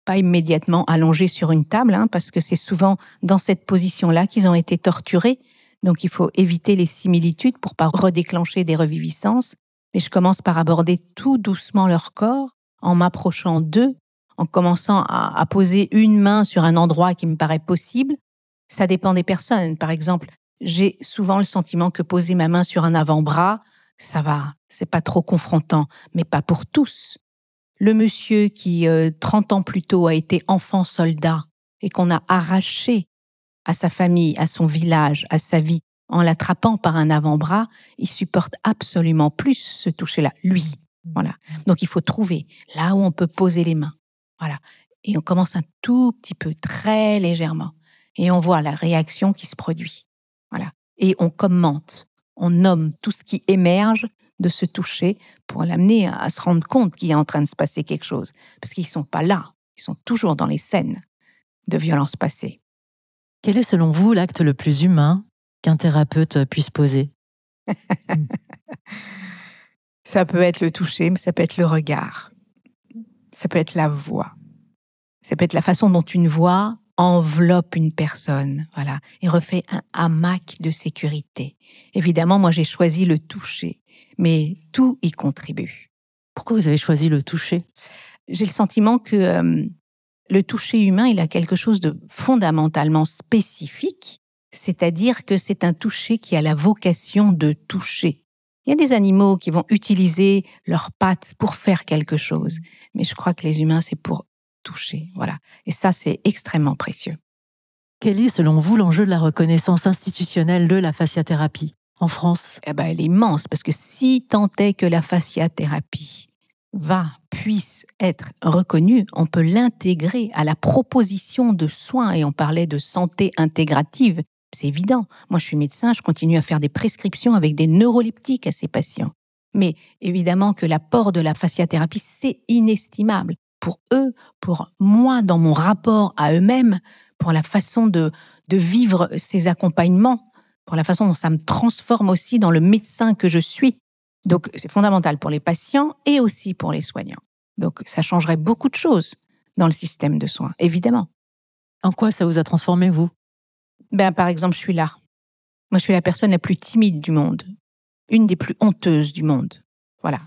pas immédiatement allongés sur une table, parce que c'est souvent dans cette position-là qu'ils ont été torturés. Donc, il faut éviter les similitudes pour pas redéclencher des reviviscences. Mais je commence par aborder tout doucement leur corps, en m'approchant d'eux, en commençant à poser une main sur un endroit qui me paraît possible. Ça dépend des personnes. Par exemple, j'ai souvent le sentiment que poser ma main sur un avant-bras, ça va, c'est pas trop confrontant, mais pas pour tous. Le monsieur qui, 30 ans plus tôt, a été enfant soldat et qu'on a arraché à sa famille, à son village, à sa vie, en l'attrapant par un avant-bras, il supporte absolument plus ce toucher-là, lui. Voilà. Donc, il faut trouver là où on peut poser les mains. Voilà. Et on commence un tout petit peu, très légèrement. Et on voit la réaction qui se produit. Voilà. Et on commente, on nomme tout ce qui émerge de ce toucher pour l'amener à se rendre compte qu'il est en train de se passer quelque chose. Parce qu'ils ne sont pas là, ils sont toujours dans les scènes de violences passées. Quel est selon vous l'acte le plus humain qu'un thérapeute puisse poser? Ça peut être le toucher, mais ça peut être le regard. Ça peut être la voix. Ça peut être la façon dont une voix enveloppe une personne, voilà, et refait un hamac de sécurité. Évidemment, moi, j'ai choisi le toucher, mais tout y contribue. Pourquoi vous avez choisi le toucher? J'ai le sentiment que le toucher humain, il a quelque chose de fondamentalement spécifique, c'est-à-dire que c'est un toucher qui a la vocation de toucher. Il y a des animaux qui vont utiliser leurs pattes pour faire quelque chose, mais je crois que les humains, c'est pour toucher, voilà. Et ça, c'est extrêmement précieux. Quel est, selon vous, l'enjeu de la reconnaissance institutionnelle de la fasciathérapie en France? Elle est immense, parce que si tant est que la fasciathérapie puisse être reconnue, on peut l'intégrer à la proposition de soins, et on parlait de santé intégrative. C'est évident. Moi, je suis médecin, je continue à faire des prescriptions avec des neuroleptiques à ces patients. Mais évidemment que l'apport de la fasciathérapie, c'est inestimable. Pour eux, pour moi, dans mon rapport à eux-mêmes, pour la façon de vivre ces accompagnements, pour la façon dont ça me transforme aussi dans le médecin que je suis. Donc, c'est fondamental pour les patients et aussi pour les soignants. Donc, ça changerait beaucoup de choses dans le système de soins, évidemment. En quoi ça vous a transformé, vous? Par exemple, je suis là. Moi, je suis la personne la plus timide du monde. Une des plus honteuses du monde. Voilà.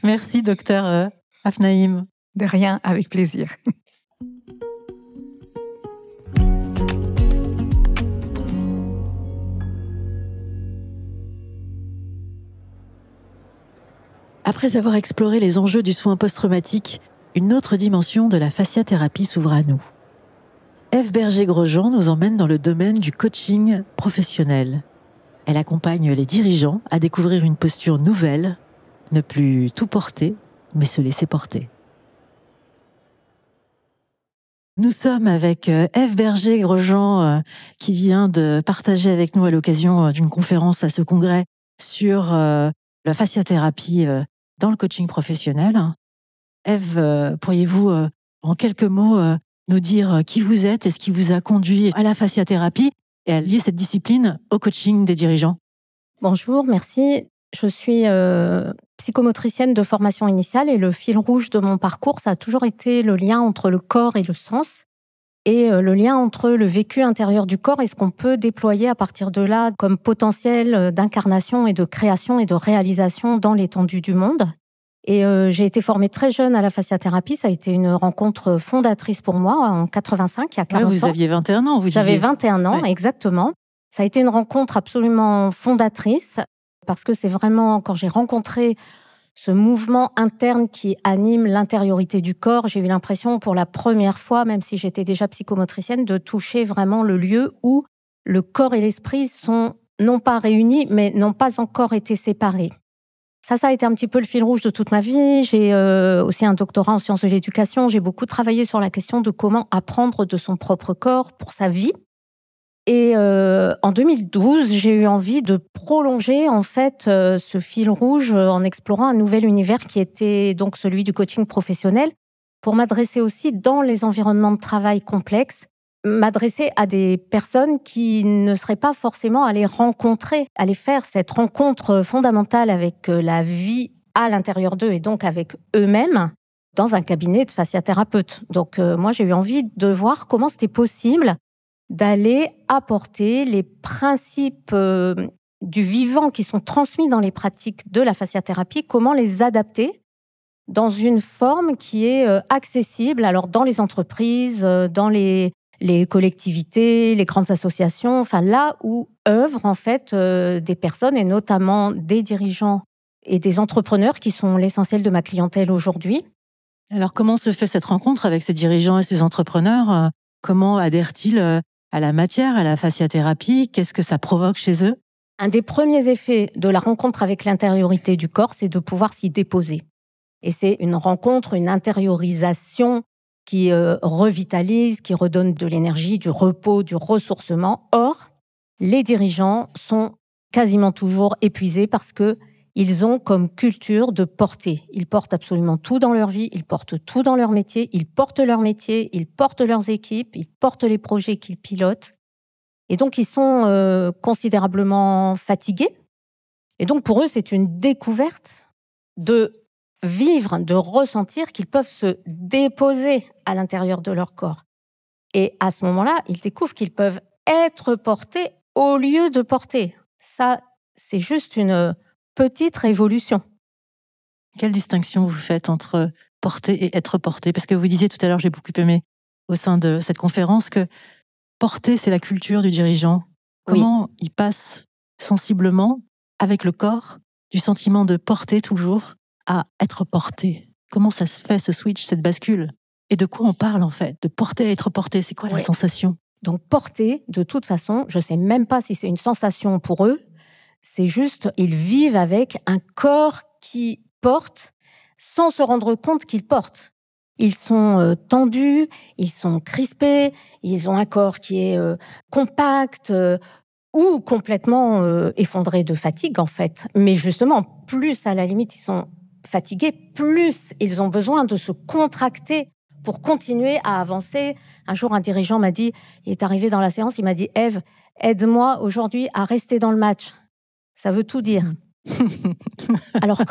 Merci, docteur Afnaïm. De rien, avec plaisir. Après avoir exploré les enjeux du soin post-traumatique, une autre dimension de la fasciathérapie s'ouvre à nous. Ève Berger-Grosjean nous emmène dans le domaine du coaching professionnel. Elle accompagne les dirigeants à découvrir une posture nouvelle, ne plus tout porter, mais se laisser porter. Nous sommes avec Ève Berger-Grosjean qui vient de partager avec nous à l'occasion d'une conférence à ce congrès sur la fasciathérapie dans le coaching professionnel. Ève, pourriez-vous en quelques mots nous dire qui vous êtes et ce qui vous a conduit à la fasciathérapie et à lier cette discipline au coaching des dirigeants? Bonjour, merci. Je suis psychomotricienne de formation initiale et le fil rouge de mon parcours, ça a toujours été le lien entre le corps et le sens et le lien entre le vécu intérieur du corps et ce qu'on peut déployer à partir de là comme potentiel d'incarnation et de création et de réalisation dans l'étendue du monde. Et j'ai été formée très jeune à la fasciathérapie. Ça a été une rencontre fondatrice pour moi en 85, il y a 40 ans. Vous aviez 21 ans, vous disiez. J'avais 21 ans, exactement. Ça a été une rencontre absolument fondatrice parce que c'est vraiment quand j'ai rencontré ce mouvement interne qui anime l'intériorité du corps, j'ai eu l'impression pour la première fois, même si j'étais déjà psychomotricienne, de toucher vraiment le lieu où le corps et l'esprit sont non pas réunis, mais n'ont pas encore été séparés. Ça a été un petit peu le fil rouge de toute ma vie. J'ai aussi un doctorat en sciences de l'éducation. J'ai beaucoup travaillé sur la question de comment apprendre de son propre corps pour sa vie. Et en 2012, j'ai eu envie de prolonger en fait ce fil rouge en explorant un nouvel univers qui était donc celui du coaching professionnel pour m'adresser aussi dans les environnements de travail complexes, m'adresser à des personnes qui ne seraient pas forcément allées rencontrer, aller faire cette rencontre fondamentale avec la vie à l'intérieur d'eux et donc avec eux-mêmes dans un cabinet de fasciathérapeute. Donc moi, j'ai eu envie de voir comment c'était possible d'aller apporter les principes du vivant qui sont transmis dans les pratiques de la fasciathérapie, comment les adapter dans une forme qui est accessible alors dans les entreprises, dans les collectivités, les grandes associations, enfin là où œuvrent en fait des personnes et notamment des dirigeants et des entrepreneurs qui sont l'essentiel de ma clientèle aujourd'hui. Alors comment se fait cette rencontre avec ces dirigeants et ces entrepreneurs? Comment adhèrent-ils à la matière, à la fasciathérapie? Qu'est-ce que ça provoque chez eux? Un des premiers effets de la rencontre avec l'intériorité du corps, c'est de pouvoir s'y déposer. Et c'est une rencontre, une intériorisation qui revitalise, qui redonne de l'énergie, du repos, du ressourcement. Or, les dirigeants sont quasiment toujours épuisés parce qu'ils ont comme culture de porter. Ils portent absolument tout dans leur vie, ils portent tout dans leur métier, ils portent leur métier, ils portent leurs équipes, ils portent les projets qu'ils pilotent. Et donc, ils sont considérablement fatigués. Et donc, pour eux, c'est une découverte de vivre, de ressentir qu'ils peuvent se déposer à l'intérieur de leur corps. Et à ce moment-là, ils découvrent qu'ils peuvent être portés au lieu de porter. Ça, c'est juste une petite révolution. Quelle distinction vous faites entre porter et être porté? Parce que vous disiez tout à l'heure, j'ai beaucoup aimé au sein de cette conférence que porter, c'est la culture du dirigeant. Comment il passe sensiblement, avec le corps, du sentiment de porter toujours à être porté? Comment ça se fait, ce switch, cette bascule? Et de quoi on parle, en fait? De porter à être porté, c'est quoi la sensation? Donc, porter, de toute façon, je ne sais même pas si c'est une sensation pour eux. C'est juste, ils vivent avec un corps qui porte sans se rendre compte qu'ils portent. Ils sont tendus, ils sont crispés, ils ont un corps qui est compact ou complètement effondré de fatigue, en fait. Mais justement, plus à la limite ils sont fatigués, plus ils ont besoin de se contracter pour continuer à avancer. Un jour, un dirigeant m'a dit, il est arrivé dans la séance, il m'a dit « Ève, aide-moi aujourd'hui à rester dans le match ». Ça veut tout dire. Alors,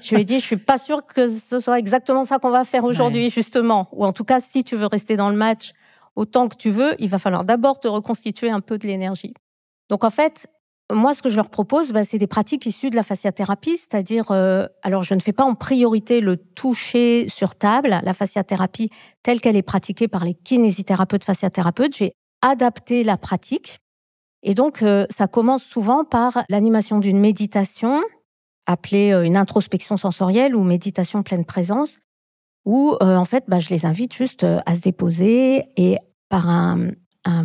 je lui ai dit, je suis pas sûre que ce soit exactement ça qu'on va faire aujourd'hui, justement. Ou en tout cas, si tu veux rester dans le match autant que tu veux, il va falloir d'abord te reconstituer un peu de l'énergie. Donc, en fait, moi, ce que je leur propose, c'est des pratiques issues de la fasciathérapie, c'est-à-dire, alors je ne fais pas en priorité le toucher sur table, la fasciathérapie telle qu'elle est pratiquée par les kinésithérapeutes, fasciathérapeutes. J'ai adapté la pratique. Et donc, ça commence souvent par l'animation d'une méditation, appelée une introspection sensorielle ou méditation pleine présence, où, en fait, je les invite juste à se déposer et par un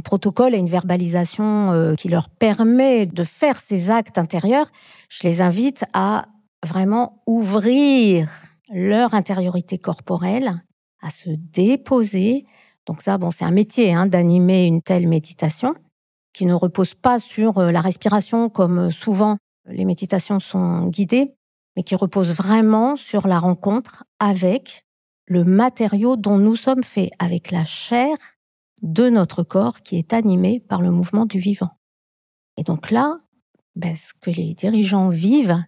protocole et une verbalisation qui leur permet de faire ces actes intérieurs, je les invite à vraiment ouvrir leur intériorité corporelle, à se déposer. Donc ça, c'est un métier d'animer une telle méditation, qui ne repose pas sur la respiration comme souvent les méditations sont guidées, mais qui repose vraiment sur la rencontre avec le matériau dont nous sommes faits, avec la chair de notre corps qui est animé par le mouvement du vivant. Et donc là, ce que les dirigeants vivent,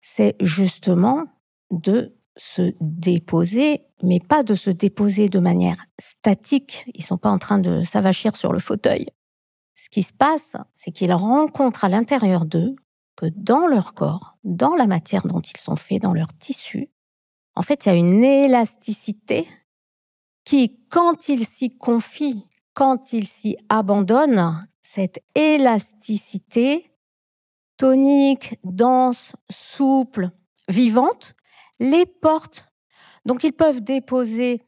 c'est justement de se déposer, mais pas de se déposer de manière statique. Ils ne sont pas en train de s'avachir sur le fauteuil. Ce qui se passe, c'est qu'ils rencontrent à l'intérieur d'eux que dans leur corps, dans la matière dont ils sont faits, dans leur tissu, en fait, il y a une élasticité qui, quand ils s'y confient, quand ils s'y abandonnent, cette élasticité tonique, dense, souple, vivante, les porte. Donc, ils peuvent déposer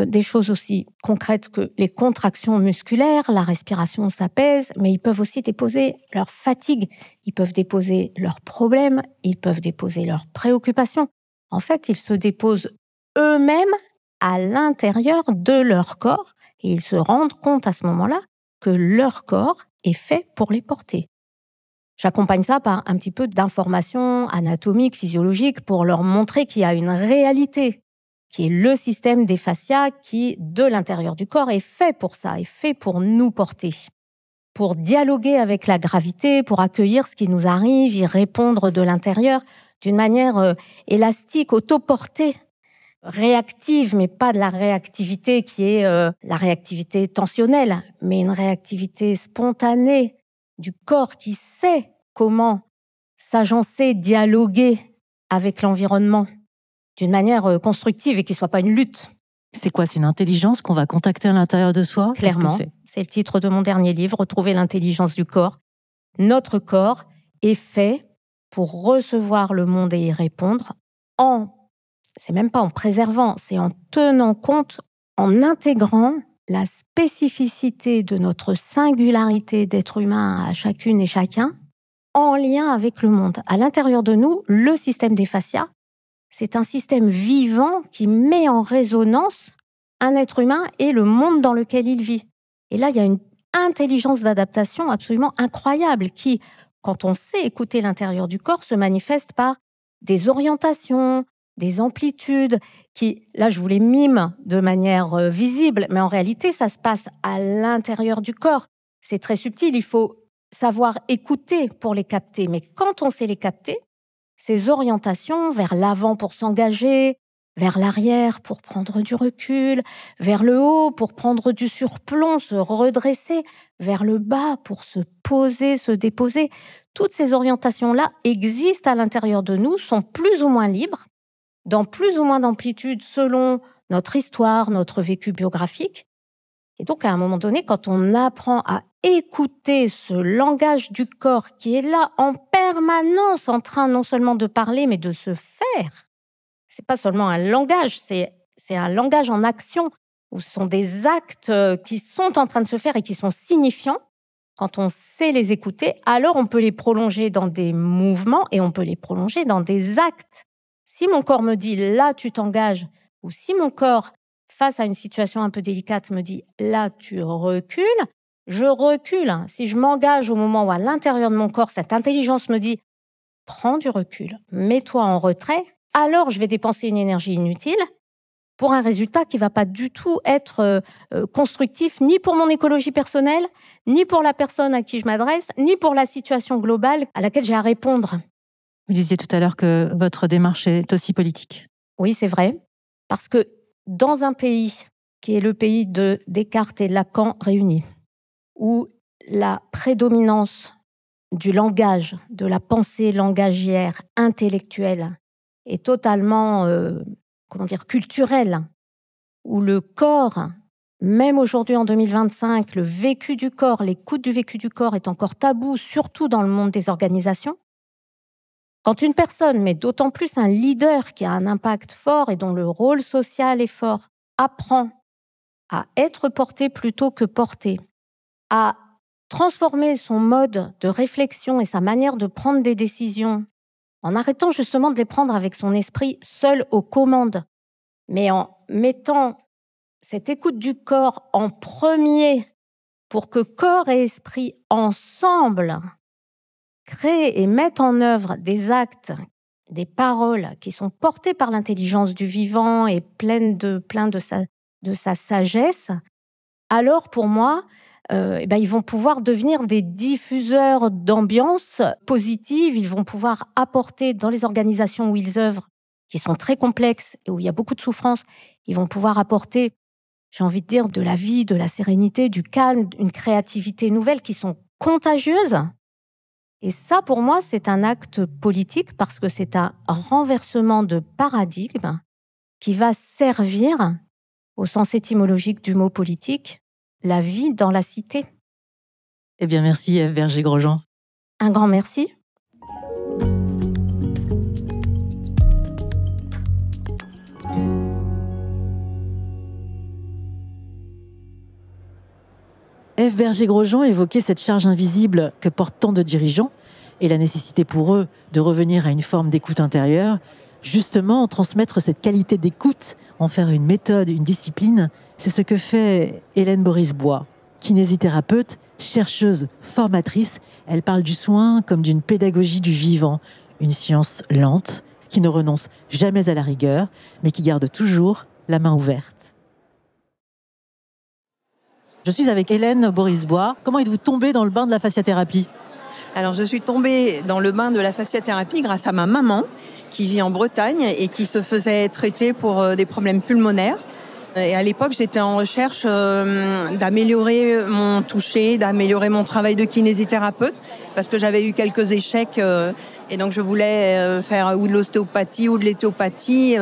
des choses aussi concrètes que les contractions musculaires, la respiration s'apaise, mais ils peuvent aussi déposer leur fatigue, ils peuvent déposer leurs problèmes, ils peuvent déposer leurs préoccupations. En fait, ils se déposent eux-mêmes à l'intérieur de leur corps et ils se rendent compte à ce moment-là que leur corps est fait pour les porter. J'accompagne ça par un petit peu d'informations anatomiques, physiologiques pour leur montrer qu'il y a une réalité qui est le système des fascias qui, de l'intérieur du corps, est fait pour ça, est fait pour nous porter, pour dialoguer avec la gravité, pour accueillir ce qui nous arrive, y répondre de l'intérieur d'une manière élastique, autoportée, réactive, mais pas de la réactivité qui est la réactivité tensionnelle, mais une réactivité spontanée du corps qui sait comment s'agencer, dialoguer avec l'environnement d'une manière constructive et qui ne soit pas une lutte. C'est quoi? C'est une intelligence qu'on va contacter à l'intérieur de soi? Clairement, c'est le titre de mon dernier livre, Retrouver l'intelligence du corps. Notre corps est fait pour recevoir le monde et y répondre c'est même pas en préservant, c'est en tenant compte, en intégrant la spécificité de notre singularité d'être humain à chacune et chacun en lien avec le monde. À l'intérieur de nous, le système des fascias, c'est un système vivant qui met en résonance un être humain et le monde dans lequel il vit. Et là, il y a une intelligence d'adaptation absolument incroyable qui, quand on sait écouter l'intérieur du corps, se manifeste par des orientations, des amplitudes qui, là, je vous les mime de manière visible, mais en réalité, ça se passe à l'intérieur du corps. C'est très subtil, il faut savoir écouter pour les capter. Mais quand on sait les capter, ces orientations vers l'avant pour s'engager, vers l'arrière pour prendre du recul, vers le haut pour prendre du surplomb, se redresser, vers le bas pour se poser, se déposer. Toutes ces orientations-là existent à l'intérieur de nous, sont plus ou moins libres, dans plus ou moins d'amplitude selon notre histoire, notre vécu biographique. Et donc, à un moment donné, quand on apprend à écouter ce langage du corps qui est là en permanence en train non seulement de parler, mais de se faire, c'est pas seulement un langage, c'est un langage en action, où ce sont des actes qui sont en train de se faire et qui sont signifiants. Quand on sait les écouter, alors on peut les prolonger dans des mouvements et on peut les prolonger dans des actes. Si mon corps me dit « là, tu t'engages » ou si mon corps, face à une situation un peu délicate, me dit « là, tu recules », je recule. Si je m'engage au moment où à l'intérieur de mon corps, cette intelligence me dit « prends du recul, mets-toi en retrait », alors je vais dépenser une énergie inutile pour un résultat qui ne va pas du tout être constructif, ni pour mon écologie personnelle, ni pour la personne à qui je m'adresse, ni pour la situation globale à laquelle j'ai à répondre. Vous disiez tout à l'heure que votre démarche est aussi politique. Oui, c'est vrai. Parce que dans un pays qui est le pays de Descartes et Lacan réunis, où la prédominance du langage, de la pensée langagière, intellectuelle, est totalement, culturelle, où le corps, même aujourd'hui en 2025, le vécu du corps, l'écoute du vécu du corps est encore tabou, surtout dans le monde des organisations. Quand une personne, mais d'autant plus un leader qui a un impact fort et dont le rôle social est fort, apprend à être porté plutôt que porté, à transformer son mode de réflexion et sa manière de prendre des décisions, en arrêtant justement de les prendre avec son esprit seul aux commandes, mais en mettant cette écoute du corps en premier pour que corps et esprit ensemble créent et mettent en œuvre des actes, des paroles qui sont portées par l'intelligence du vivant et pleines de sa sagesse, alors pour moi, ils vont pouvoir devenir des diffuseurs d'ambiance positive, ils vont pouvoir apporter dans les organisations où ils œuvrent, qui sont très complexes et où il y a beaucoup de souffrance, ils vont pouvoir apporter, j'ai envie de dire, de la vie, de la sérénité, du calme, une créativité nouvelle qui sont contagieuses. Et ça, pour moi, c'est un acte politique parce que c'est un renversement de paradigme qui va servir, au sens étymologique du mot politique, la vie dans la cité. Eh bien, merci Ève Berger-Grosjean. Un grand merci. Ève Berger-Grosjean évoquait cette charge invisible que portent tant de dirigeants et la nécessité pour eux de revenir à une forme d'écoute intérieure. Justement, transmettre cette qualité d'écoute, en faire une méthode, une discipline, c'est ce que fait Hélène Boris-Bois, kinésithérapeute, chercheuse, formatrice. Elle parle du soin comme d'une pédagogie du vivant, une science lente qui ne renonce jamais à la rigueur, mais qui garde toujours la main ouverte. Je suis avec Hélène Boris-Bois. Comment êtes-vous tombée dans le bain de la fasciathérapie ? Alors, je suis tombée dans le bain de la fasciathérapie grâce à ma maman, qui vit en Bretagne et qui se faisait traiter pour des problèmes pulmonaires. Et à l'époque, j'étais en recherche d'améliorer mon toucher, d'améliorer mon travail de kinésithérapeute, parce que j'avais eu quelques échecs et donc je voulais faire ou de l'ostéopathie ou de l'éthiopathie.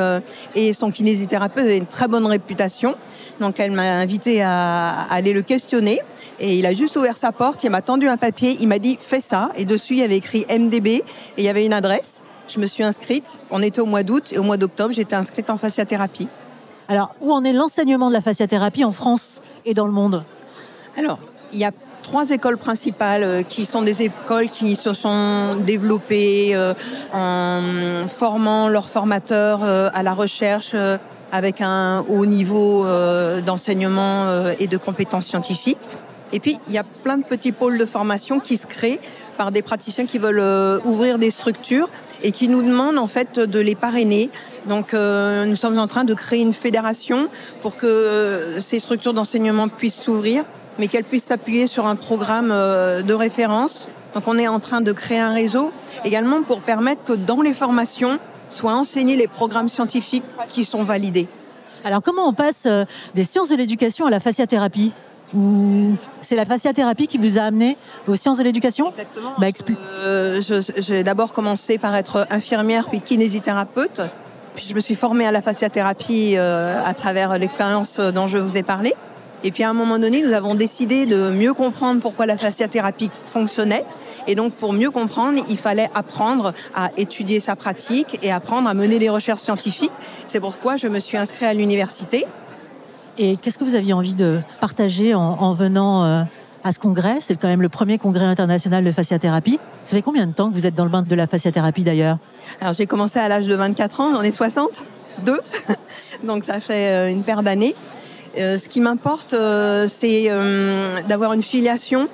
Et son kinésithérapeute avait une très bonne réputation. Donc elle m'a invitée à aller le questionner. Et il a juste ouvert sa porte, il m'a tendu un papier, il m'a dit « fais ça ». Et dessus, il y avait écrit MDB et il y avait une adresse. Je me suis inscrite, on était au mois d'août et au mois d'octobre, j'étais inscrite en fasciathérapie. Alors, où en est l'enseignement de la fasciathérapie en France et dans le monde? Alors, il y a 3 écoles principales qui sont des écoles qui se sont développées en formant leurs formateurs à la recherche avec un haut niveau d'enseignement et de compétences scientifiques. Et puis, il y a plein de petits pôles de formation qui se créent par des praticiens qui veulent ouvrir des structures et qui nous demandent en fait de les parrainer. Donc, nous sommes en train de créer une fédération pour que ces structures d'enseignement puissent s'ouvrir, mais qu'elles puissent s'appuyer sur un programme de référence. Donc, on est en train de créer un réseau également pour permettre que dans les formations soient enseignés les programmes scientifiques qui sont validés. Alors, comment on passe des sciences de l'éducation à la fasciathérapie? Ou c'est la fasciathérapie qui vous a amené aux sciences de l'éducation? Exactement. J'ai d'abord commencé par être infirmière puis kinésithérapeute. Puis je me suis formée à la fasciathérapie à travers l'expérience dont je vous ai parlé. Et puis à un moment donné, nous avons décidé de mieux comprendre pourquoi la fasciathérapie fonctionnait. Et donc pour mieux comprendre, il fallait apprendre à étudier sa pratique et apprendre à mener des recherches scientifiques. C'est pourquoi je me suis inscrite à l'université. Et qu'est-ce que vous aviez envie de partager en venant à ce congrès? C'est quand même le premier congrès international de fasciathérapie. Ça fait combien de temps que vous êtes dans le bain de la fasciathérapie d'ailleurs? Alors j'ai commencé à l'âge de 24 ans, j'en ai 62, donc ça fait une paire d'années. Ce qui m'importe, c'est d'avoir une filiation,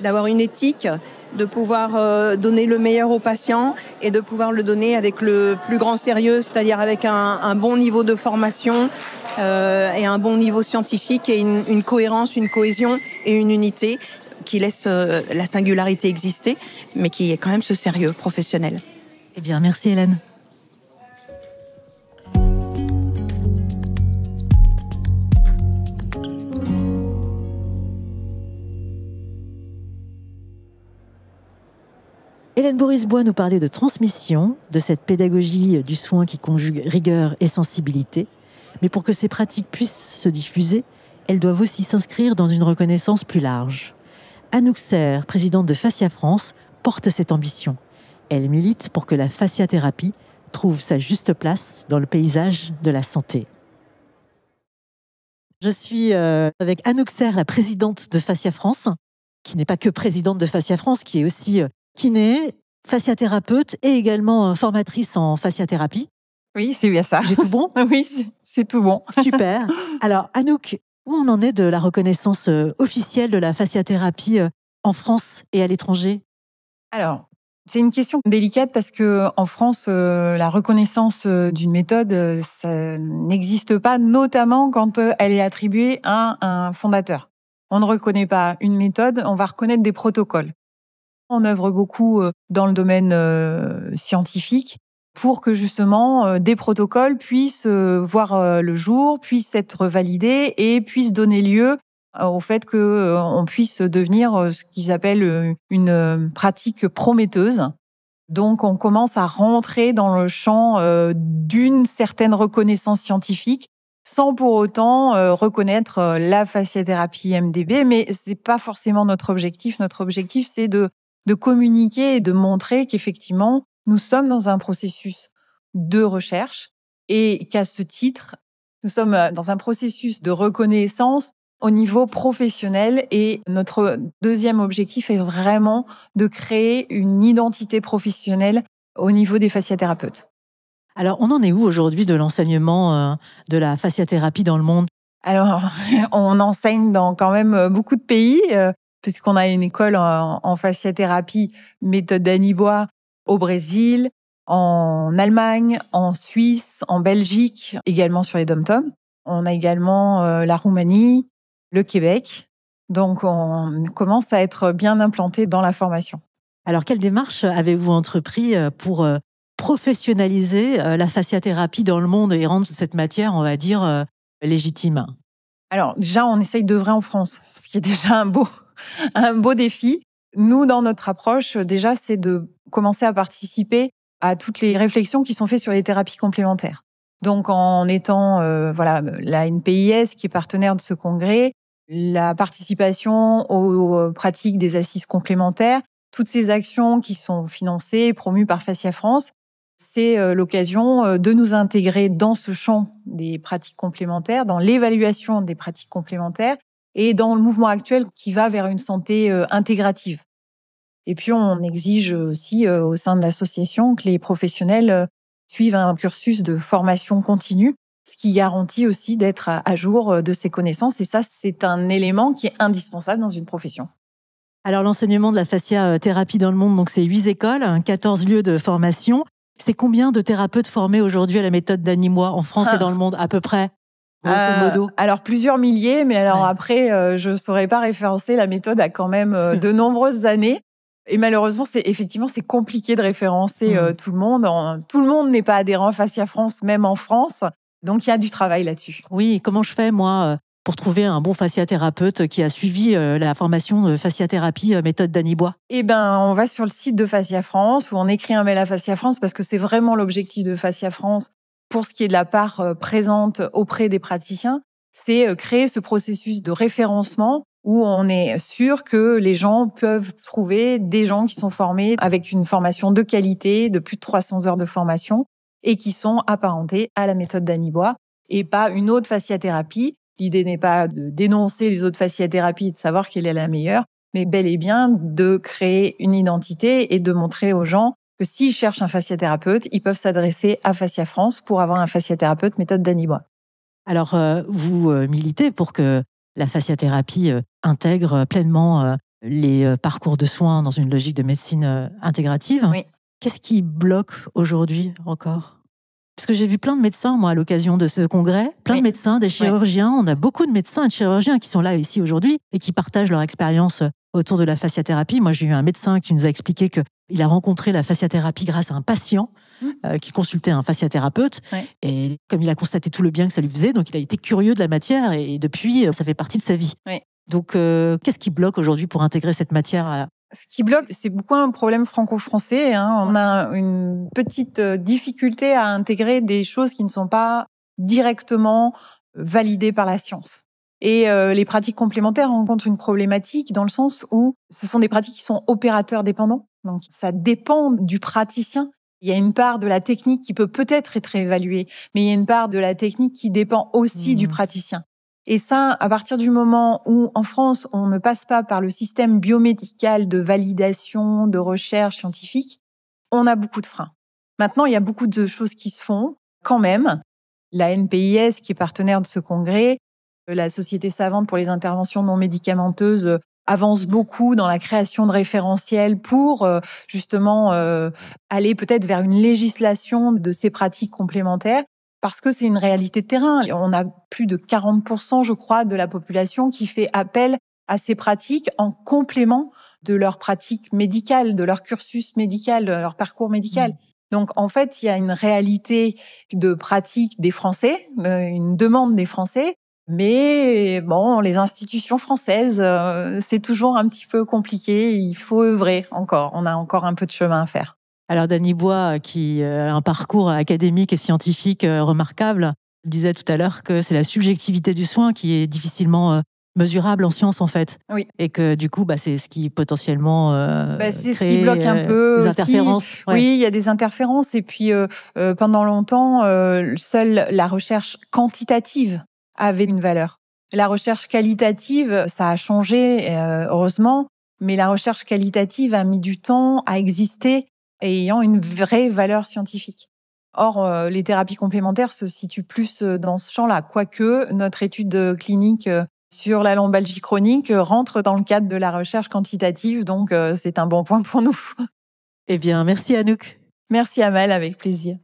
d'avoir une éthique, de pouvoir donner le meilleur aux patients et de pouvoir le donner avec le plus grand sérieux, c'est-à-dire avec un bon niveau de formation et un bon niveau scientifique et une cohérence, une cohésion et une unité qui laisse la singularité exister, mais qui est quand même ce sérieux professionnel. Eh bien, merci Hélène. Hélène Boris-Bois nous parlait de transmission, de cette pédagogie du soin qui conjugue rigueur et sensibilité. Mais pour que ces pratiques puissent se diffuser, elles doivent aussi s'inscrire dans une reconnaissance plus large. Anouk Serre, présidente de Fascia France, porte cette ambition. Elle milite pour que la fasciathérapie trouve sa juste place dans le paysage de la santé. Je suis avec Anouk Serre, la présidente de Fascia France, qui n'est pas que présidente de Fascia France, qui est aussi kiné, fasciathérapeute et également formatrice en fasciathérapie. Oui, c'est bien ça. J'ai tout bon? Oui, c'est tout bon. Super. Alors, Anouk, où on en est de la reconnaissance officielle de la fasciathérapie en France et à l'étranger? Alors, c'est une question délicate parce que en France, la reconnaissance d'une méthode, ça n'existe pas, notamment quand elle est attribuée à un fondateur. On ne reconnaît pas une méthode, on va reconnaître des protocoles. On œuvre beaucoup dans le domaine scientifique pour que justement des protocoles puissent voir le jour, puissent être validés et puissent donner lieu au fait qu'on puisse devenir ce qu'ils appellent une pratique prometteuse. Donc on commence à rentrer dans le champ d'une certaine reconnaissance scientifique sans pour autant reconnaître la fasciathérapie MDB, mais c'est pas forcément notre objectif. Notre objectif, c'est de communiquer et de montrer qu'effectivement, nous sommes dans un processus de recherche et qu'à ce titre, nous sommes dans un processus de reconnaissance au niveau professionnel et notre deuxième objectif est vraiment de créer une identité professionnelle au niveau des fasciathérapeutes. Alors, on en est où aujourd'hui de l'enseignement de la fasciathérapie dans le monde? Alors, on enseigne dans quand même beaucoup de pays, puisqu'on a une école en fasciathérapie méthode Danibois au Brésil, en Allemagne, en Suisse, en Belgique, également sur les dom-toms. On a également la Roumanie, le Québec. Donc, on commence à être bien implanté dans la formation. Alors, quelle démarche avez-vous entrepris pour professionnaliser la fasciathérapie dans le monde et rendre cette matière, on va dire, légitime? Alors, déjà, on essaye d'œuvrer en France, ce qui est déjà un beau défi. Nous, dans notre approche, déjà, c'est de commencer à participer à toutes les réflexions qui sont faites sur les thérapies complémentaires. Donc, en étant la NPIS qui est partenaire de ce congrès, la participation aux pratiques des assises complémentaires, toutes ces actions qui sont financées et promues par Fascia France, c'est l'occasion de nous intégrer dans ce champ des pratiques complémentaires, dans l'évaluation des pratiques complémentaires et dans le mouvement actuel qui va vers une santé intégrative. Et puis, on exige aussi au sein de l'association que les professionnels suivent un cursus de formation continue, ce qui garantit aussi d'être à jour de ces connaissances. Et ça, c'est un élément qui est indispensable dans une profession. Alors, l'enseignement de la fasciathérapie dans le monde, donc c'est 8 écoles, 14 lieux de formation. C'est combien de thérapeutes formés aujourd'hui à la méthode d'Animois en France et dans le monde, à peu près, grosso modo? Alors, plusieurs milliers, mais alors après, je ne saurais pas référencer. La méthode a quand même de nombreuses années. Et malheureusement, c'est compliqué de référencer tout le monde. Tout le monde n'est pas adhérent à Fascia France, même en France. Donc, il y a du travail là-dessus. Oui, comment je fais, moi, pour trouver un bon fasciathérapeute qui a suivi la formation de fasciathérapie méthode d'Animois? Eh ben, on va sur le site de Fascia France ou on écrit un mail à Fascia France parce que c'est vraiment l'objectif de Fascia France pour ce qui est de la part présente auprès des praticiens. C'est créer ce processus de référencement où on est sûr que les gens peuvent trouver des gens qui sont formés avec une formation de qualité, de plus de 300 heures de formation et qui sont apparentés à la méthode d'Animois et pas une autre fasciathérapie. L'idée n'est pas de dénoncer les autres fasciathérapies et de savoir quelle est la meilleure, mais bel et bien de créer une identité et de montrer aux gens que s'ils cherchent un fasciathérapeute, ils peuvent s'adresser à Fascia France pour avoir un fasciathérapeute méthode d'Animois. Alors, vous militez pour que la fasciathérapie intègre pleinement les parcours de soins dans une logique de médecine intégrative. Oui. Qu'est-ce qui bloque aujourd'hui encore? Parce que j'ai vu plein de médecins, moi, à l'occasion de ce congrès, plein de médecins, des chirurgiens. On a beaucoup de médecins et de chirurgiens qui sont là ici aujourd'hui et qui partagent leur expérience autour de la fasciathérapie. Moi, j'ai eu un médecin qui nous a expliqué qu'il a rencontré la fasciathérapie grâce à un patient qui consultait un fasciathérapeute. Et comme il a constaté tout le bien que ça lui faisait, donc il a été curieux de la matière et depuis, ça fait partie de sa vie. Donc, qu'est-ce qui bloque aujourd'hui pour intégrer cette matière Ce qui bloque, c'est beaucoup un problème franco-français. On a une petite difficulté à intégrer des choses qui ne sont pas directement validées par la science. Et les pratiques complémentaires rencontrent une problématique dans le sens où ce sont des pratiques qui sont opérateurs dépendants. Donc, ça dépend du praticien. Il y a une part de la technique qui peut-être être évaluée, mais il y a une part de la technique qui dépend aussi du praticien. Et ça, à partir du moment où, en France, on ne passe pas par le système biomédical de validation, de recherche scientifique, on a beaucoup de freins. Maintenant, il y a beaucoup de choses qui se font quand même. La NPIS, qui est partenaire de ce congrès, la Société savante pour les interventions non médicamenteuses, avance beaucoup dans la création de référentiels pour justement aller peut-être vers une législation de ces pratiques complémentaires. Parce que c'est une réalité de terrain. On a plus de 40%, je crois, de la population qui fait appel à ces pratiques en complément de leur pratique médicale, de leur cursus médical, de leur parcours médical. Donc, en fait, il y a une réalité de pratique des Français, une demande des Français. Mais bon, les institutions françaises, c'est toujours un petit peu compliqué. Il faut œuvrer encore. On a encore un peu de chemin à faire. Alors, d'Animois, qui a un parcours académique et scientifique remarquable, disait tout à l'heure que c'est la subjectivité du soin qui est difficilement mesurable en science, en fait. Oui. Et que du coup, c'est ce qui potentiellement c'est ce qui bloque un peu des aussi. interférences. Oui, il y a des interférences. Et puis, pendant longtemps, seule la recherche quantitative avait une valeur. La recherche qualitative, ça a changé, heureusement, mais la recherche qualitative a mis du temps à exister et ayant une vraie valeur scientifique. Or, les thérapies complémentaires se situent plus dans ce champ-là, quoique notre étude clinique sur la lombalgie chronique rentre dans le cadre de la recherche quantitative, donc c'est un bon point pour nous. Eh bien, merci Anouk. Merci Amel, avec plaisir.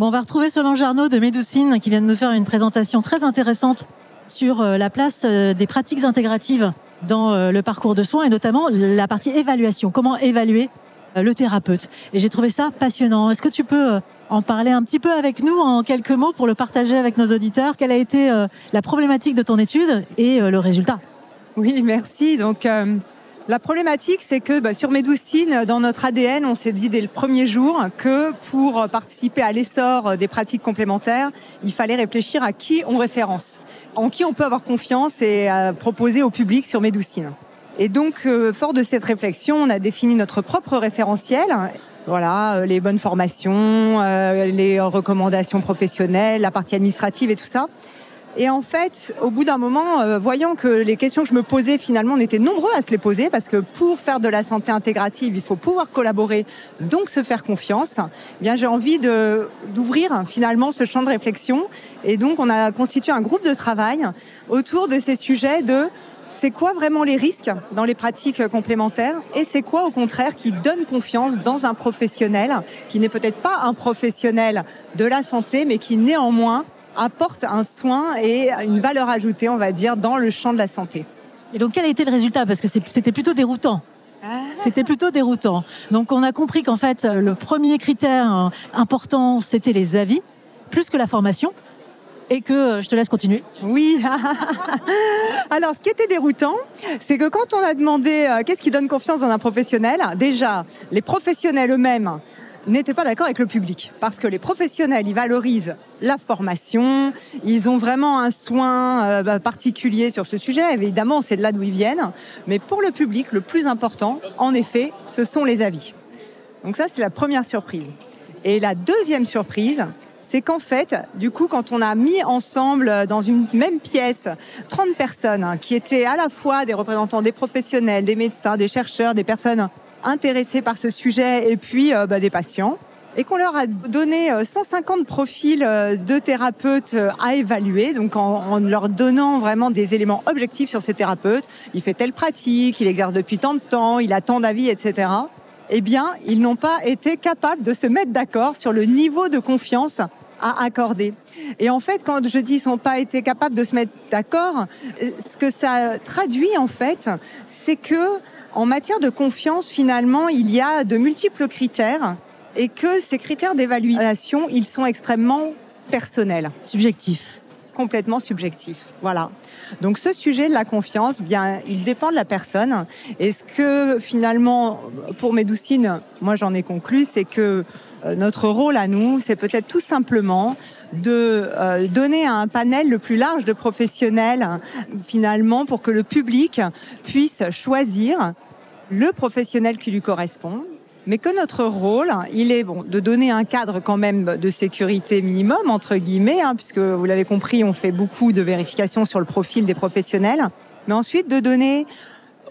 Bon, on va retrouver Solange Arnaud de Médoucine qui vient de nous faire une présentation très intéressante sur la place des pratiques intégratives dans le parcours de soins et notamment la partie évaluation. Comment évaluer le thérapeute. Et j'ai trouvé ça passionnant. Est-ce que tu peux en parler un petit peu avec nous en quelques mots pour le partager avec nos auditeurs? Quelle a été la problématique de ton étude et le résultat? Oui, merci. Donc, la problématique, c'est que sur Médoucine, dans notre ADN, on s'est dit dès le premier jour que pour participer à l'essor des pratiques complémentaires, il fallait réfléchir à qui on référence, en qui on peut avoir confiance et proposer au public sur Médoucine. Et donc, fort de cette réflexion, on a défini notre propre référentiel. Voilà, les bonnes formations, les recommandations professionnelles, la partie administrative et tout ça. Et en fait, au bout d'un moment, voyant que les questions que je me posais, finalement, on était nombreux à se les poser, parce que pour faire de la santé intégrative, il faut pouvoir collaborer, donc se faire confiance. Eh bien, j'ai envie d'ouvrir finalement ce champ de réflexion. Et donc, on a constitué un groupe de travail autour de ces sujets de c'est quoi vraiment les risques dans les pratiques complémentaires et c'est quoi au contraire qui donne confiance dans un professionnel qui n'est peut-être pas un professionnel de la santé, mais qui néanmoins apporte un soin et une valeur ajoutée, on va dire, dans le champ de la santé. Et donc, quel a été le résultat? Parce que c'était plutôt déroutant. C'était plutôt déroutant. Donc, on a compris qu'en fait, le premier critère important, c'était les avis, plus que la formation. Et que je te laisse continuer. Oui. Alors, ce qui était déroutant, c'est que quand on a demandé qu'est-ce qui donne confiance dans un professionnel, déjà, les professionnels eux-mêmes n'étaient pas d'accord avec le public. Parce que les professionnels, ils valorisent la formation, ils ont vraiment un soin particulier sur ce sujet. Évidemment, c'est de là d'où ils viennent. Mais pour le public, le plus important, en effet, ce sont les avis. Donc ça, c'est la première surprise. Et la deuxième surprise, c'est qu'en fait, du coup, quand on a mis ensemble dans une même pièce 30 personnes qui étaient à la fois des représentants des professionnels, des médecins, des chercheurs, des personnes intéressées par ce sujet et puis des patients, et qu'on leur a donné 150 profils de thérapeutes à évaluer, donc en leur donnant vraiment des éléments objectifs sur ces thérapeutes. Il fait telle pratique, il exerce depuis tant de temps, il a tant d'avis, etc. Eh bien, ils n'ont pas été capables de se mettre d'accord sur le niveau de confiance à accorder. Et en fait, quand je dis qu'ils n'ont pas été capables de se mettre d'accord, ce que ça traduit, en fait, c'est que en matière de confiance, finalement, il y a de multiples critères et que ces critères d'évaluation, ils sont extrêmement personnels. Subjectif. Complètement subjectif. Voilà. Donc ce sujet de la confiance, bien, il dépend de la personne. Et ce que finalement, pour Médoucine, moi j'en ai conclu, c'est que notre rôle à nous, c'est peut-être tout simplement de donner un panel le plus large de professionnels, finalement, pour que le public puisse choisir le professionnel qui lui correspond. Mais que notre rôle, il est de donner un cadre quand même de sécurité minimum, entre guillemets, puisque vous l'avez compris, on fait beaucoup de vérifications sur le profil des professionnels, mais ensuite de donner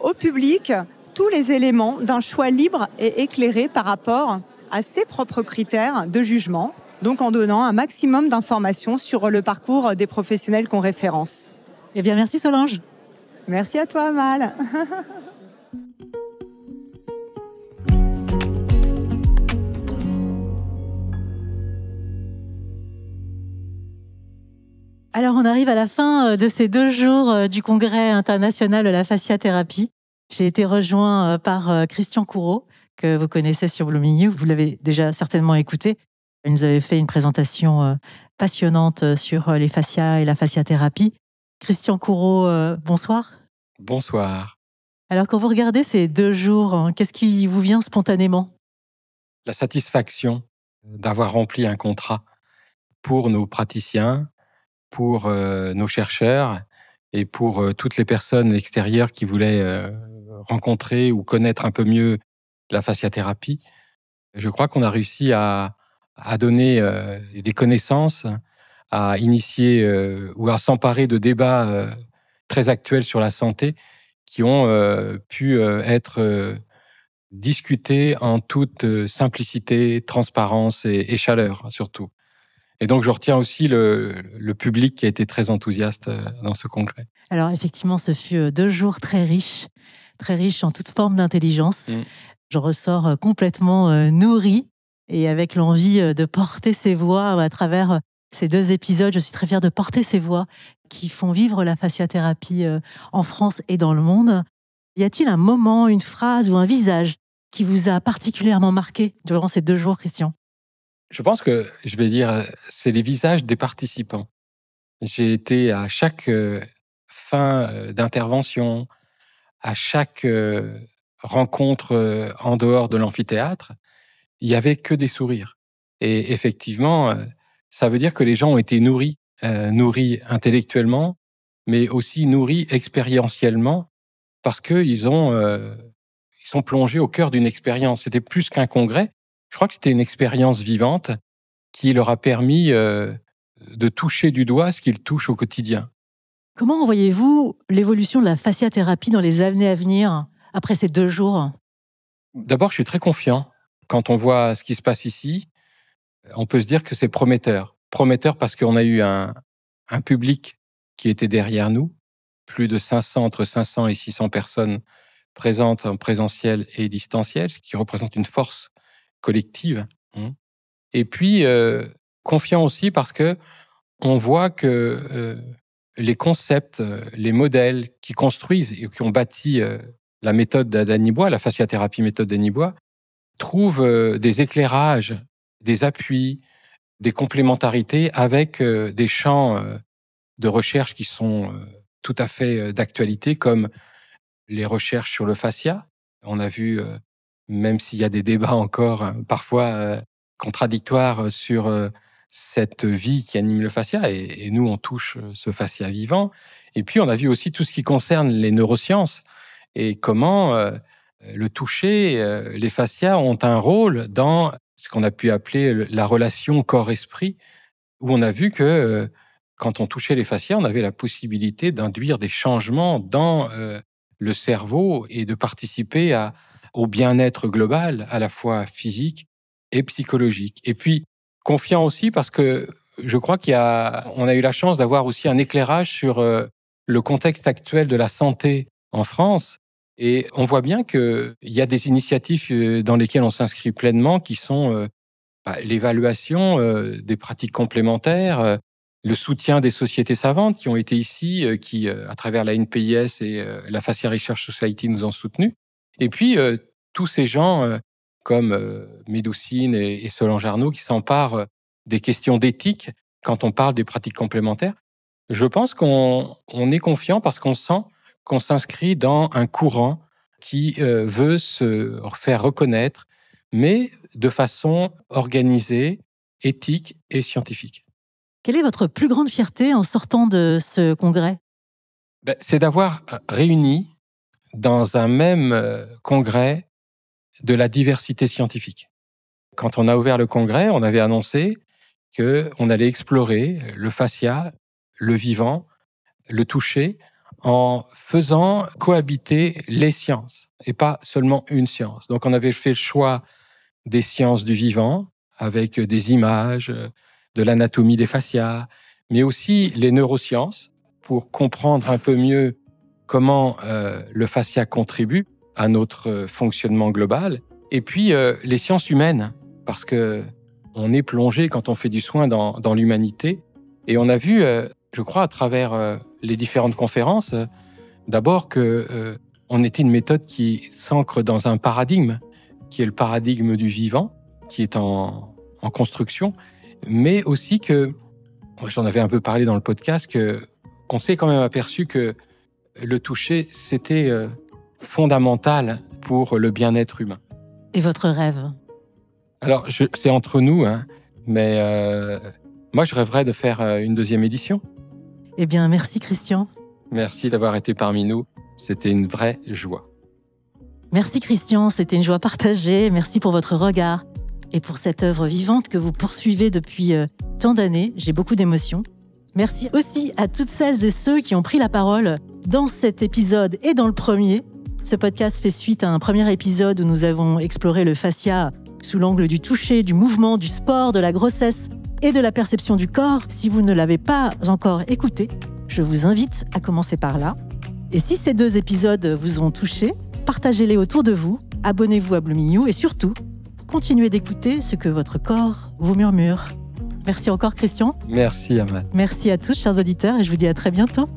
au public tous les éléments d'un choix libre et éclairé par rapport à ses propres critères de jugement, donc en donnant un maximum d'informations sur le parcours des professionnels qu'on référence. Eh bien, merci Solange. Merci à toi, Amal. Alors, on arrive à la fin de ces 2 jours du congrès international de la fasciathérapie. J'ai été rejoint par Christian Courreau, que vous connaissez sur Blooming You. Vous l'avez déjà certainement écouté. Il nous avait fait une présentation passionnante sur les fascias et la fasciathérapie. Christian Courreau, bonsoir. Bonsoir. Alors, quand vous regardez ces 2 jours, qu'est-ce qui vous vient spontanément? La satisfaction d'avoir rempli un contrat pour nos praticiens, pour nos chercheurs et pour toutes les personnes extérieures qui voulaient rencontrer ou connaître un peu mieux la fasciathérapie. Je crois qu'on a réussi à donner des connaissances, à initier ou à s'emparer de débats très actuels sur la santé qui ont pu être discutés en toute simplicité, transparence et chaleur surtout. Et donc, je retiens aussi le public qui a été très enthousiaste dans ce congrès. Alors, effectivement, ce fut 2 jours très riches en toute forme d'intelligence. Je ressors complètement nourrie et avec l'envie de porter ces voix à travers ces 2 épisodes. Je suis très fière de porter ces voix qui font vivre la fasciathérapie en France et dans le monde. Y a-t-il un moment, une phrase ou un visage qui vous a particulièrement marqué durant ces 2 jours, Christian ? Je pense que, je vais dire, c'est les visages des participants. J'ai été à chaque fin d'intervention, à chaque rencontre en dehors de l'amphithéâtre, il n'y avait que des sourires. Et effectivement, ça veut dire que les gens ont été nourris intellectuellement, mais aussi nourris expérientiellement parce qu'ils sont plongés au cœur d'une expérience. C'était plus qu'un congrès. Je crois que c'était une expérience vivante qui leur a permis de toucher du doigt ce qu'ils touchent au quotidien. Comment voyez-vous l'évolution de la fasciathérapie dans les années à venir, après ces 2 jours? D'abord, je suis très confiant. Quand on voit ce qui se passe ici, on peut se dire que c'est prometteur. Prometteur parce qu'on a eu un public qui était derrière nous, plus de 500, entre 500 et 600 personnes présentes en présentiel et distanciel, ce qui représente une force collective. Et puis, confiant aussi parce que on voit que les concepts, les modèles qui construisent et qui ont bâti la méthode d'Anniebois, la fasciathérapie méthode d'Anniebois, trouvent des éclairages, des appuis, des complémentarités avec des champs de recherche qui sont tout à fait d'actualité, comme les recherches sur le fascia. On a vu, même s'il y a des débats encore parfois contradictoires sur cette vie qui anime le fascia, et nous, on touche ce fascia vivant. Et puis, on a vu aussi tout ce qui concerne les neurosciences et comment le toucher, les fascias ont un rôle dans ce qu'on a pu appeler la relation corps-esprit, où on a vu que quand on touchait les fascias, on avait la possibilité d'induire des changements dans le cerveau et de participer au bien-être global, à la fois physique et psychologique. Et puis, confiant aussi parce que je crois qu'on a eu la chance d'avoir aussi un éclairage sur le contexte actuel de la santé en France. Et on voit bien qu'il y a des initiatives dans lesquelles on s'inscrit pleinement, qui sont l'évaluation des pratiques complémentaires, le soutien des sociétés savantes qui ont été ici, qui, à travers la NPIS et la Fascia Research Society, nous ont soutenus. Et puis, tous ces gens comme Médoucine et Solange Arnaud qui s'emparent des questions d'éthique quand on parle des pratiques complémentaires. Je pense qu'on est confiant parce qu'on sent qu'on s'inscrit dans un courant qui veut se faire reconnaître, mais de façon organisée, éthique et scientifique. Quelle est votre plus grande fierté en sortant de ce congrès? C'est d'avoir réuni dans un même congrès de la diversité scientifique. Quand on a ouvert le congrès, on avait annoncé qu'on allait explorer le fascia, le vivant, le toucher, en faisant cohabiter les sciences, et pas seulement une science. Donc on avait fait le choix des sciences du vivant, avec des images, de l'anatomie des fascias, mais aussi les neurosciences, pour comprendre un peu mieux comment le fascia contribue à notre fonctionnement global, et puis les sciences humaines, parce qu'on est plongé, quand on fait du soin, dans l'humanité. Et on a vu, je crois, à travers les différentes conférences, d'abord qu'on était une méthode qui s'ancre dans un paradigme, qui est le paradigme du vivant, qui est en construction, mais aussi que, j'en avais un peu parlé dans le podcast, qu'on s'est quand même aperçu que le toucher, c'était fondamental pour le bien-être humain. Et votre rêve? Alors, c'est entre nous, mais moi, je rêverais de faire une 2e édition. Eh bien, merci Christian. Merci d'avoir été parmi nous. C'était une vraie joie. Merci Christian, c'était une joie partagée. Merci pour votre regard et pour cette œuvre vivante que vous poursuivez depuis tant d'années. J'ai beaucoup d'émotions. Merci aussi à toutes celles et ceux qui ont pris la parole dans cet épisode et dans le premier. Ce podcast fait suite à un premier épisode où nous avons exploré le fascia sous l'angle du toucher, du mouvement, du sport, de la grossesse et de la perception du corps. Si vous ne l'avez pas encore écouté, je vous invite à commencer par là. Et si ces 2 épisodes vous ont touché, partagez-les autour de vous, abonnez-vous à Blooming You et surtout, continuez d'écouter ce que votre corps vous murmure. Merci encore Christian. Merci Amand. Merci à tous chers auditeurs et je vous dis à très bientôt.